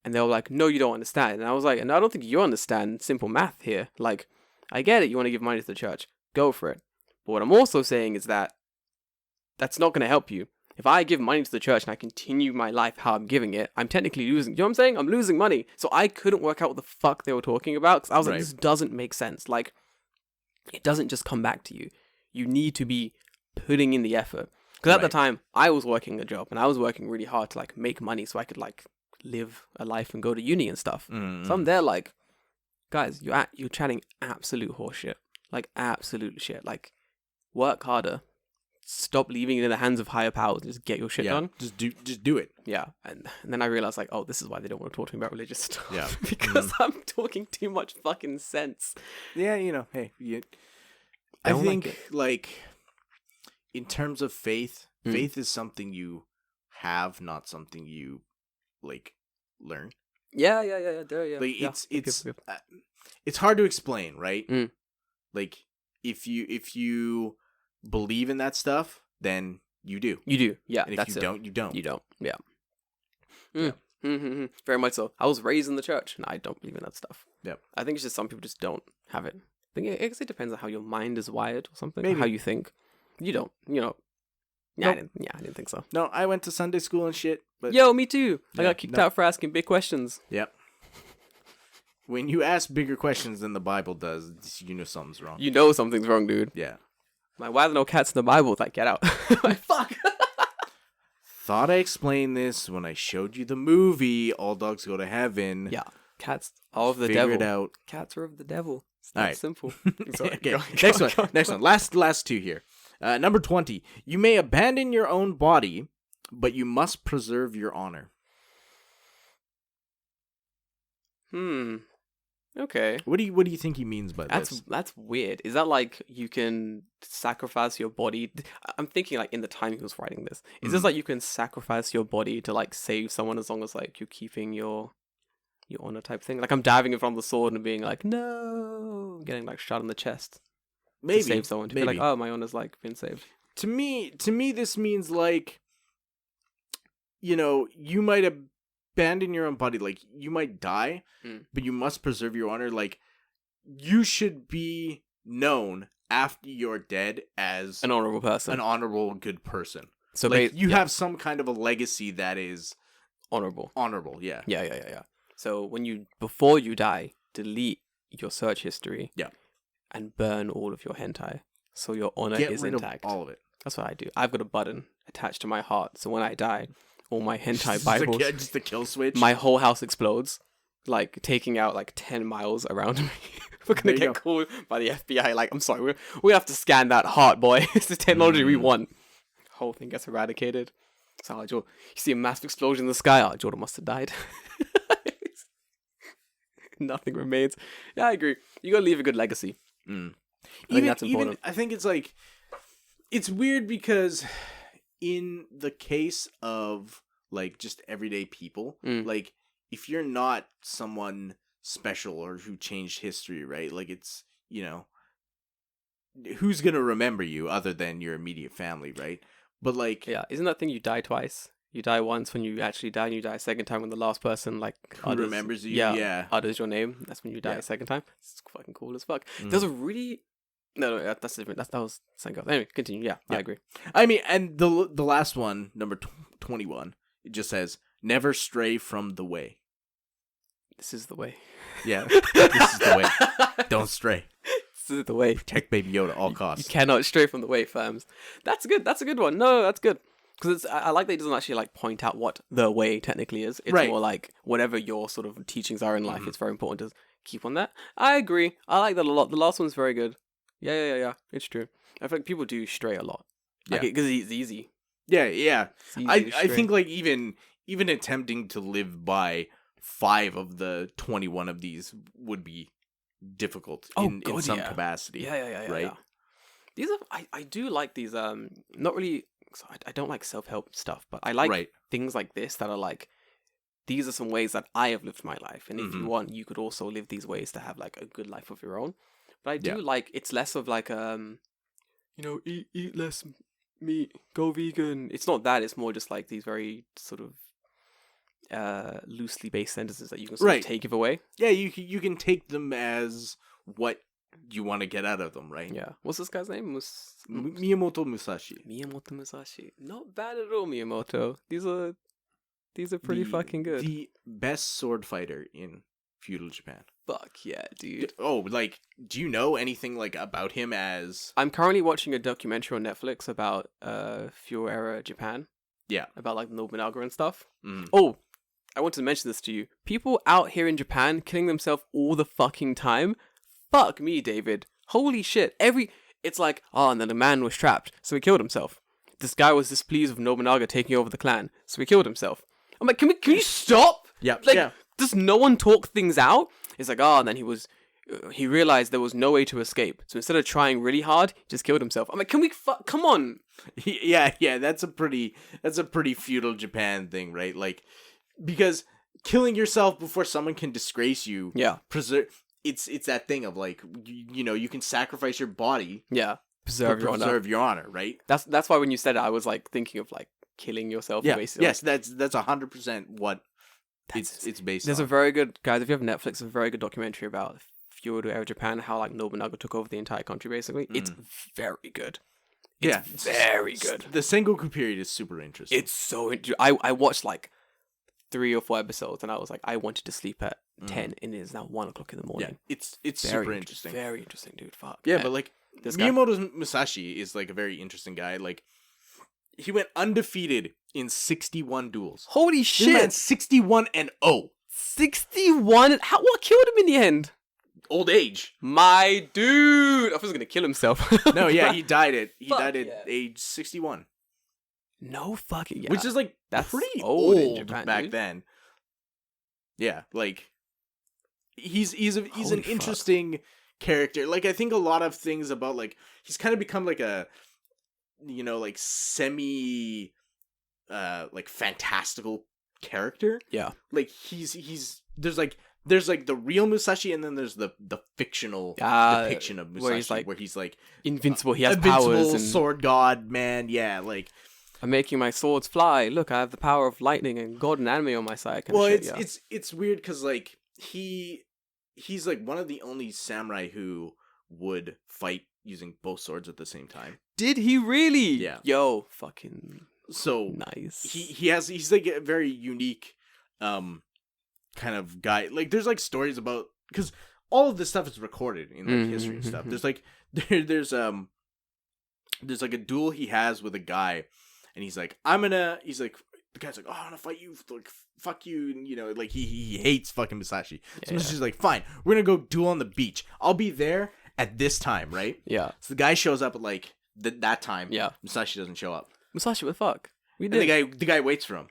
And they were like, no, you don't understand. And I was like, and I don't think you understand simple math here. Like, I get it. You want to give money to the church. Go for it. But what I'm also saying is that that's not going to help you. If I give money to the church and I continue my life how I'm giving it, I'm technically losing. You know what I'm saying? I'm losing money. So I couldn't work out what the fuck they were talking about because I was like, this doesn't make sense. Like, it doesn't just come back to you. You need to be putting in the effort. Because at the time, I was working a job and I was working really hard to like make money so I could like live a life and go to uni and stuff. So I'm there like, guys, you're chatting absolute horseshit. Like, absolute shit. Like, work harder. Stop leaving it in the hands of higher powers. Just get your shit done. Just do it. Yeah. And then I realized, like, oh, this is why they don't want to talk to me about religious stuff. Yeah. Because I'm talking too much fucking sense. Yeah, hey. I think, like, in terms of faith, faith is something you have, not something you, like, learn. Yeah. Like, it's hard to explain, right? Like, if you believe in that stuff, then you do. You do. Yeah. And if you don't, you don't. You don't. Yeah. Very much so. I was raised in the church, and I don't believe in that stuff. Yep. I think it's just some people just don't have it. I guess it depends on how your mind is wired or something. Maybe. How you think. You don't. Yeah, Nope. I didn't think so. No, I went to Sunday school and shit. But Yo, me too. I Yeah, got kicked no. out for asking big questions. Yep. When you ask bigger questions than the Bible does, you know something's wrong. You know something's wrong, dude. Yeah. Like, why are there no cats in the Bible? It's like, get out. Like, fuck. Thought I explained this when I showed you the movie All Dogs Go to Heaven. Yeah. Cats are of the Figure devil. it out. Cats are of the devil. It's All that right. simple. Okay. Next one. Next one. Last two here. Number 20. You may abandon your own body, but you must preserve your honor. Okay. What do you think he means by this? That's weird. Is that like you can sacrifice your body? I'm thinking like in the time he was writing this. Is this like you can sacrifice your body to like save someone as long as like you're keeping your honor type thing? Like I'm diving in front of the sword and being like, no, getting like shot in the chest. Maybe To save someone. To be like, oh, my honor's like been saved. To me, this means like, you might abandon your own body. Like you might die, but you must preserve your honor. Like you should be known after you're dead as An honorable person. an honorable, good person. So like you have some kind of a legacy that is honorable. honorable. Yeah. Yeah. So before you die, delete your search history. Yeah. And burn all of your hentai, so your honor Get is rid intact. of all of it. That's what I do. I've got a button attached to my heart, so when I die, all my hentai Bibles, just a kill switch. my whole house explodes, like taking out like 10 miles around me. We're gonna get called by the FBI. Like, I'm sorry, we have to scan that heart, boy. It's the technology we want. Whole thing gets eradicated. So you see a massive explosion in the sky. Jordan must have died. Nothing remains. Yeah, I agree. You gotta leave a good legacy. I think that's important. I think it's like, it's weird because in the case of like just everyday people, like if you're not someone special or who changed history, right? Like it's, who's going to remember you other than your immediate family, right? But like, yeah, isn't that thing you die twice? You die once when you actually die, and you die a second time when the last person like remembers you. Yeah. utters your name. That's when you die a second time. It's fucking cool as fuck. There's a really no, that's different. That was something else. Anyway, continue. Yeah, I agree. I mean, and the last one, number 21, it just says, "Never stray from the way." This is the way. Yeah, this is the way. Don't stray. This is the way. Protect Baby Yoda at all costs. You cannot stray from the way, fams. That's good. That's a good one. No, that's good. Because I like that it doesn't actually like point out what the way technically is. It's more like whatever your sort of teachings are in life. It's very important to keep on that. I agree. I like that a lot. The last one's very good. Yeah. It's true. I feel like people do stray a lot. Like, because it's easy. Yeah. It's easy I think like even attempting to live by 5 of the 21 of these would be difficult in some capacity. Yeah. Right. Yeah. These are I do like these. Not really. So I don't like self-help stuff, but I like things like this that are like, these are some ways that I have lived my life, and if you want, you could also live these ways to have like a good life of your own. But I do like, it's less of like eat less meat, go vegan. It's not that. It's more just like these very sort of loosely based sentences that you can sort of take away. Yeah, you can take them as what you want to get out of them, right? Yeah. What's this guy's name? Miyamoto Musashi. Miyamoto Musashi. Not bad at all, Miyamoto. These are pretty fucking good. The best sword fighter in feudal Japan. Fuck yeah, dude. Oh, like, do you know anything like about him as... I'm currently watching a documentary on Netflix about feudal era Japan. Yeah. About like Nobunaga and stuff. Oh, I wanted to mention this to you. People out here in Japan killing themselves all the fucking time. Fuck me, David. Holy shit. It's like, and then the man was trapped, so he killed himself. This guy was displeased with Nobunaga taking over the clan, so he killed himself. I'm like, can you stop? Yeah. Like, does no one talk things out? It's like, and then he realized there was no way to escape. So instead of trying really hard, he just killed himself. I'm like, come on. Yeah, that's a pretty feudal Japan thing, right? Like, because killing yourself before someone can disgrace you. Yeah. It's that thing of like, you can sacrifice your body. Yeah. Preserve your honor, right? That's why when you said it, I was like thinking of like killing yourself. Yeah. Basically. Yes, that's 100% what it's based on. There's a very good, guys, if you have Netflix, a very good documentary about Kyoto era Japan, how like Nobunaga took over the entire country basically. It's very good. Yeah, Very good. The Sengoku period is super interesting. It's so I watched like 3 or 4 episodes and I was like, I wanted to sleep at 10 and it is now 1 o'clock in the morning. Yeah, it's Very super interesting. Very interesting, dude. Fuck. Yeah, but like this guy, Miyamoto Musashi is like a very interesting guy. Like he went undefeated in 61 duels. holy This shit. man's 61-0. 61. What killed him in the end? Old age. My dude. I thought he was going to kill himself. No, yeah, he died at Fuck age 61. No fucking yeah. Which is like That's pretty old old in Japan, back dude. then. Yeah, like he's an Holy fuck. interesting character. Like I think a lot of things about like he's kind of become like a like semi like fantastical character. Yeah. Like he's there's like the real Musashi and then there's the fictional depiction of Musashi where he's like invincible. He has invincible powers and sword god man. Yeah, like I'm making my swords fly. Look, I have the power of lightning and God and anime on my side. Kind well, of shit, it's weird because like he's like one of the only samurai who would fight using both swords at the same time. Did he really? Yeah. Yo, fucking So nice. he's like a very unique kind of guy. Like there's like stories about because all of this stuff is recorded in like history and stuff. There's like there's like a duel he has with a guy, and he's like the guy's like, oh, I'm gonna fight you, like fuck you, and like he hates fucking Musashi. So Musashi's like, fine, we're gonna go duel on the beach. I'll be there at this time, right? Yeah. So the guy shows up at like that time. Yeah. Musashi doesn't show up. Musashi, what the fuck? We And did. the guy waits for him.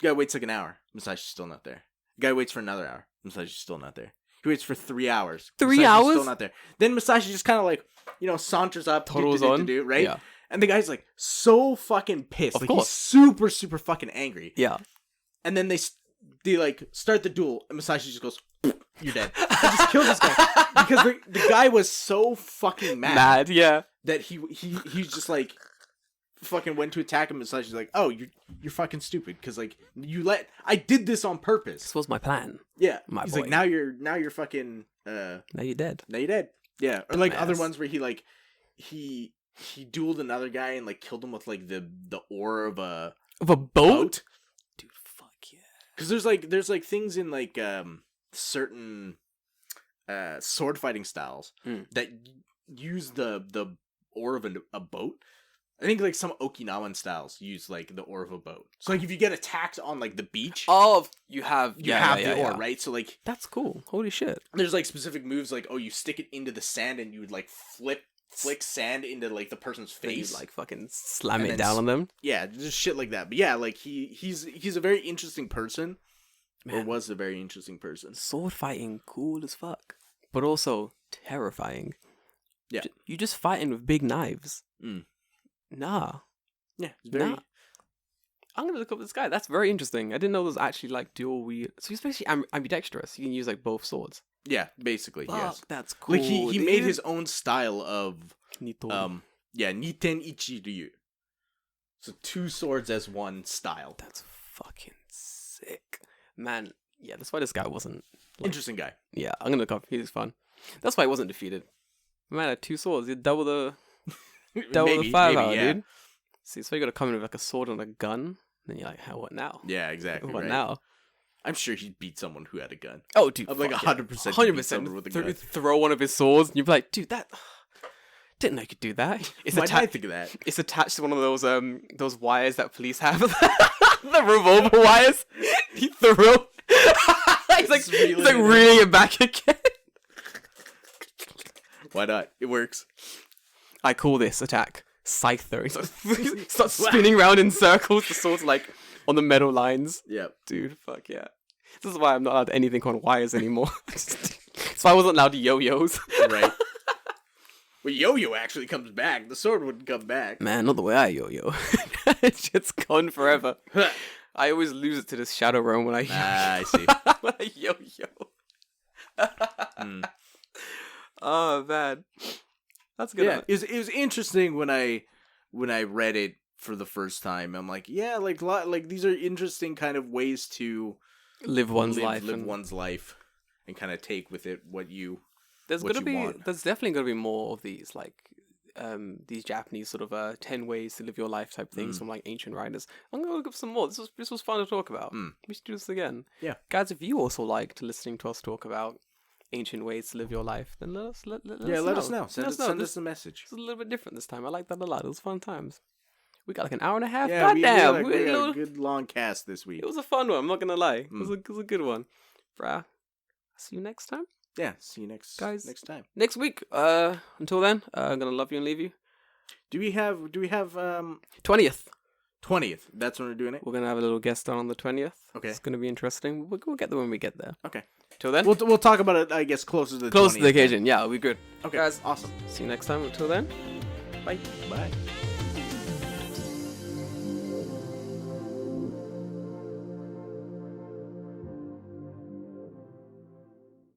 The guy waits like an hour. Musashi's still not there. The guy waits for another hour. Musashi's still not there. He waits for 3 hours. 3 Musashi's hours? Still not there. Then Musashi just kind of like, saunters up. Toddles on. Right? Yeah. And the guy's like so fucking pissed. Of Like course. he's super, super fucking angry. Yeah. And then they like start the duel and Musashi just goes, you're dead. I just killed this guy. Because the guy was so fucking mad. Yeah. That he's just like fucking went to attack him and Musashi's like, oh, you're fucking stupid because like I did this on purpose. This was my plan. Yeah. My He's boy. like, now you're fucking Now you're dead. now you're dead. Yeah. Or like other Dumbass. ones where he dueled another guy and like killed him with like the oar of a Of a boat? Dude, fuck yeah. Because there's like things in like certain sword fighting styles that use the oar of a boat. I think like some Okinawan styles use like the oar of a boat. So like if you get attacked on like the beach, You have the oar, right? So like That's cool. Holy shit. there's like specific moves like you stick it into the sand and you would like flick sand into like the person's Then you face. like fucking slam And it then down on them. Yeah, just shit like that. But yeah, like he's a very interesting person. Or Man. was a very interesting person. Sword fighting, cool as fuck. But also terrifying. Yeah. You just fighting with big knives. Mm. Nah. Yeah, it's very Nah. I'm gonna look up this guy. That's very interesting. I didn't know there was actually like dual wield. So he's basically ambidextrous. You can use like both swords. Yeah, basically, Fuck, yes. that's cool. Like he made his own style of Nitori. Niten Ichi Ryu. So 2 swords as one style. That's fucking sick, man. Yeah, that's why this guy wasn't. Interesting guy. Yeah, I'm gonna look up. He's fun. That's why he wasn't defeated. Man had 2 swords. He had double the firepower, yeah. dude. See, so you gotta come in with like a sword and a gun. Then you're like, how? What now? Yeah, exactly. What right. now? I'm sure he beat someone who had a gun. Oh, dude, I'm like fuck 100%. 100%. With a gun. Throw one of his swords, and you'd be like, dude, that didn't know you could do that. It's Why did I attached. think of that? It's attached to one of those wires that police have, the revolver wires. He threw. he's like reeling it back again. Why not? It works. I call this attack Scyther. He starts spinning around in circles. The sword's like on the metal lines. Yep. Dude, fuck yeah. This is why I'm not allowed anything on wires anymore. That's why I wasn't allowed yo-yos. Right. Well, yo-yo actually comes back. The sword wouldn't come back. Man, not the way I yo-yo. It's just gone forever. I always lose it to this shadow realm when I yo-yo. I see. When I yo-yo. Oh, man. That's good. Yeah, it was interesting when I read it for the first time. I'm like, yeah, like these are interesting kind of ways to Live one's live life. one's life, and kind of take with it what you There's what gonna you be want. there's definitely gonna be more of these these Japanese sort of 10 ways to live your life type things from like ancient writers. I'm gonna look up some more. This was fun to talk about. We should do this again. Yeah. Guys, if you also liked listening to us talk about ancient ways to live your life, then let us know. Let us know. Send This us a message. is a little bit different this time. I like that a lot. It was fun times. We got like an hour and a half. Yeah, we Goddamn, got a good long cast this week. it was a fun one. I'm not gonna lie. It was a good one, bruh. See you next time. Yeah, see you next time. Next week. Until then, I'm gonna love you and leave you. Do we have 20th. 20th? That's when we're doing it. We're gonna have a little guest on the 20th. Okay. It's gonna be interesting. We'll get there when we get there. Okay. Till then, We'll talk about it, I guess, closer to the close to the 20th. occasion. Yeah, it'll be good. Okay. Guys, Awesome. see you next time. Until then, bye. Bye.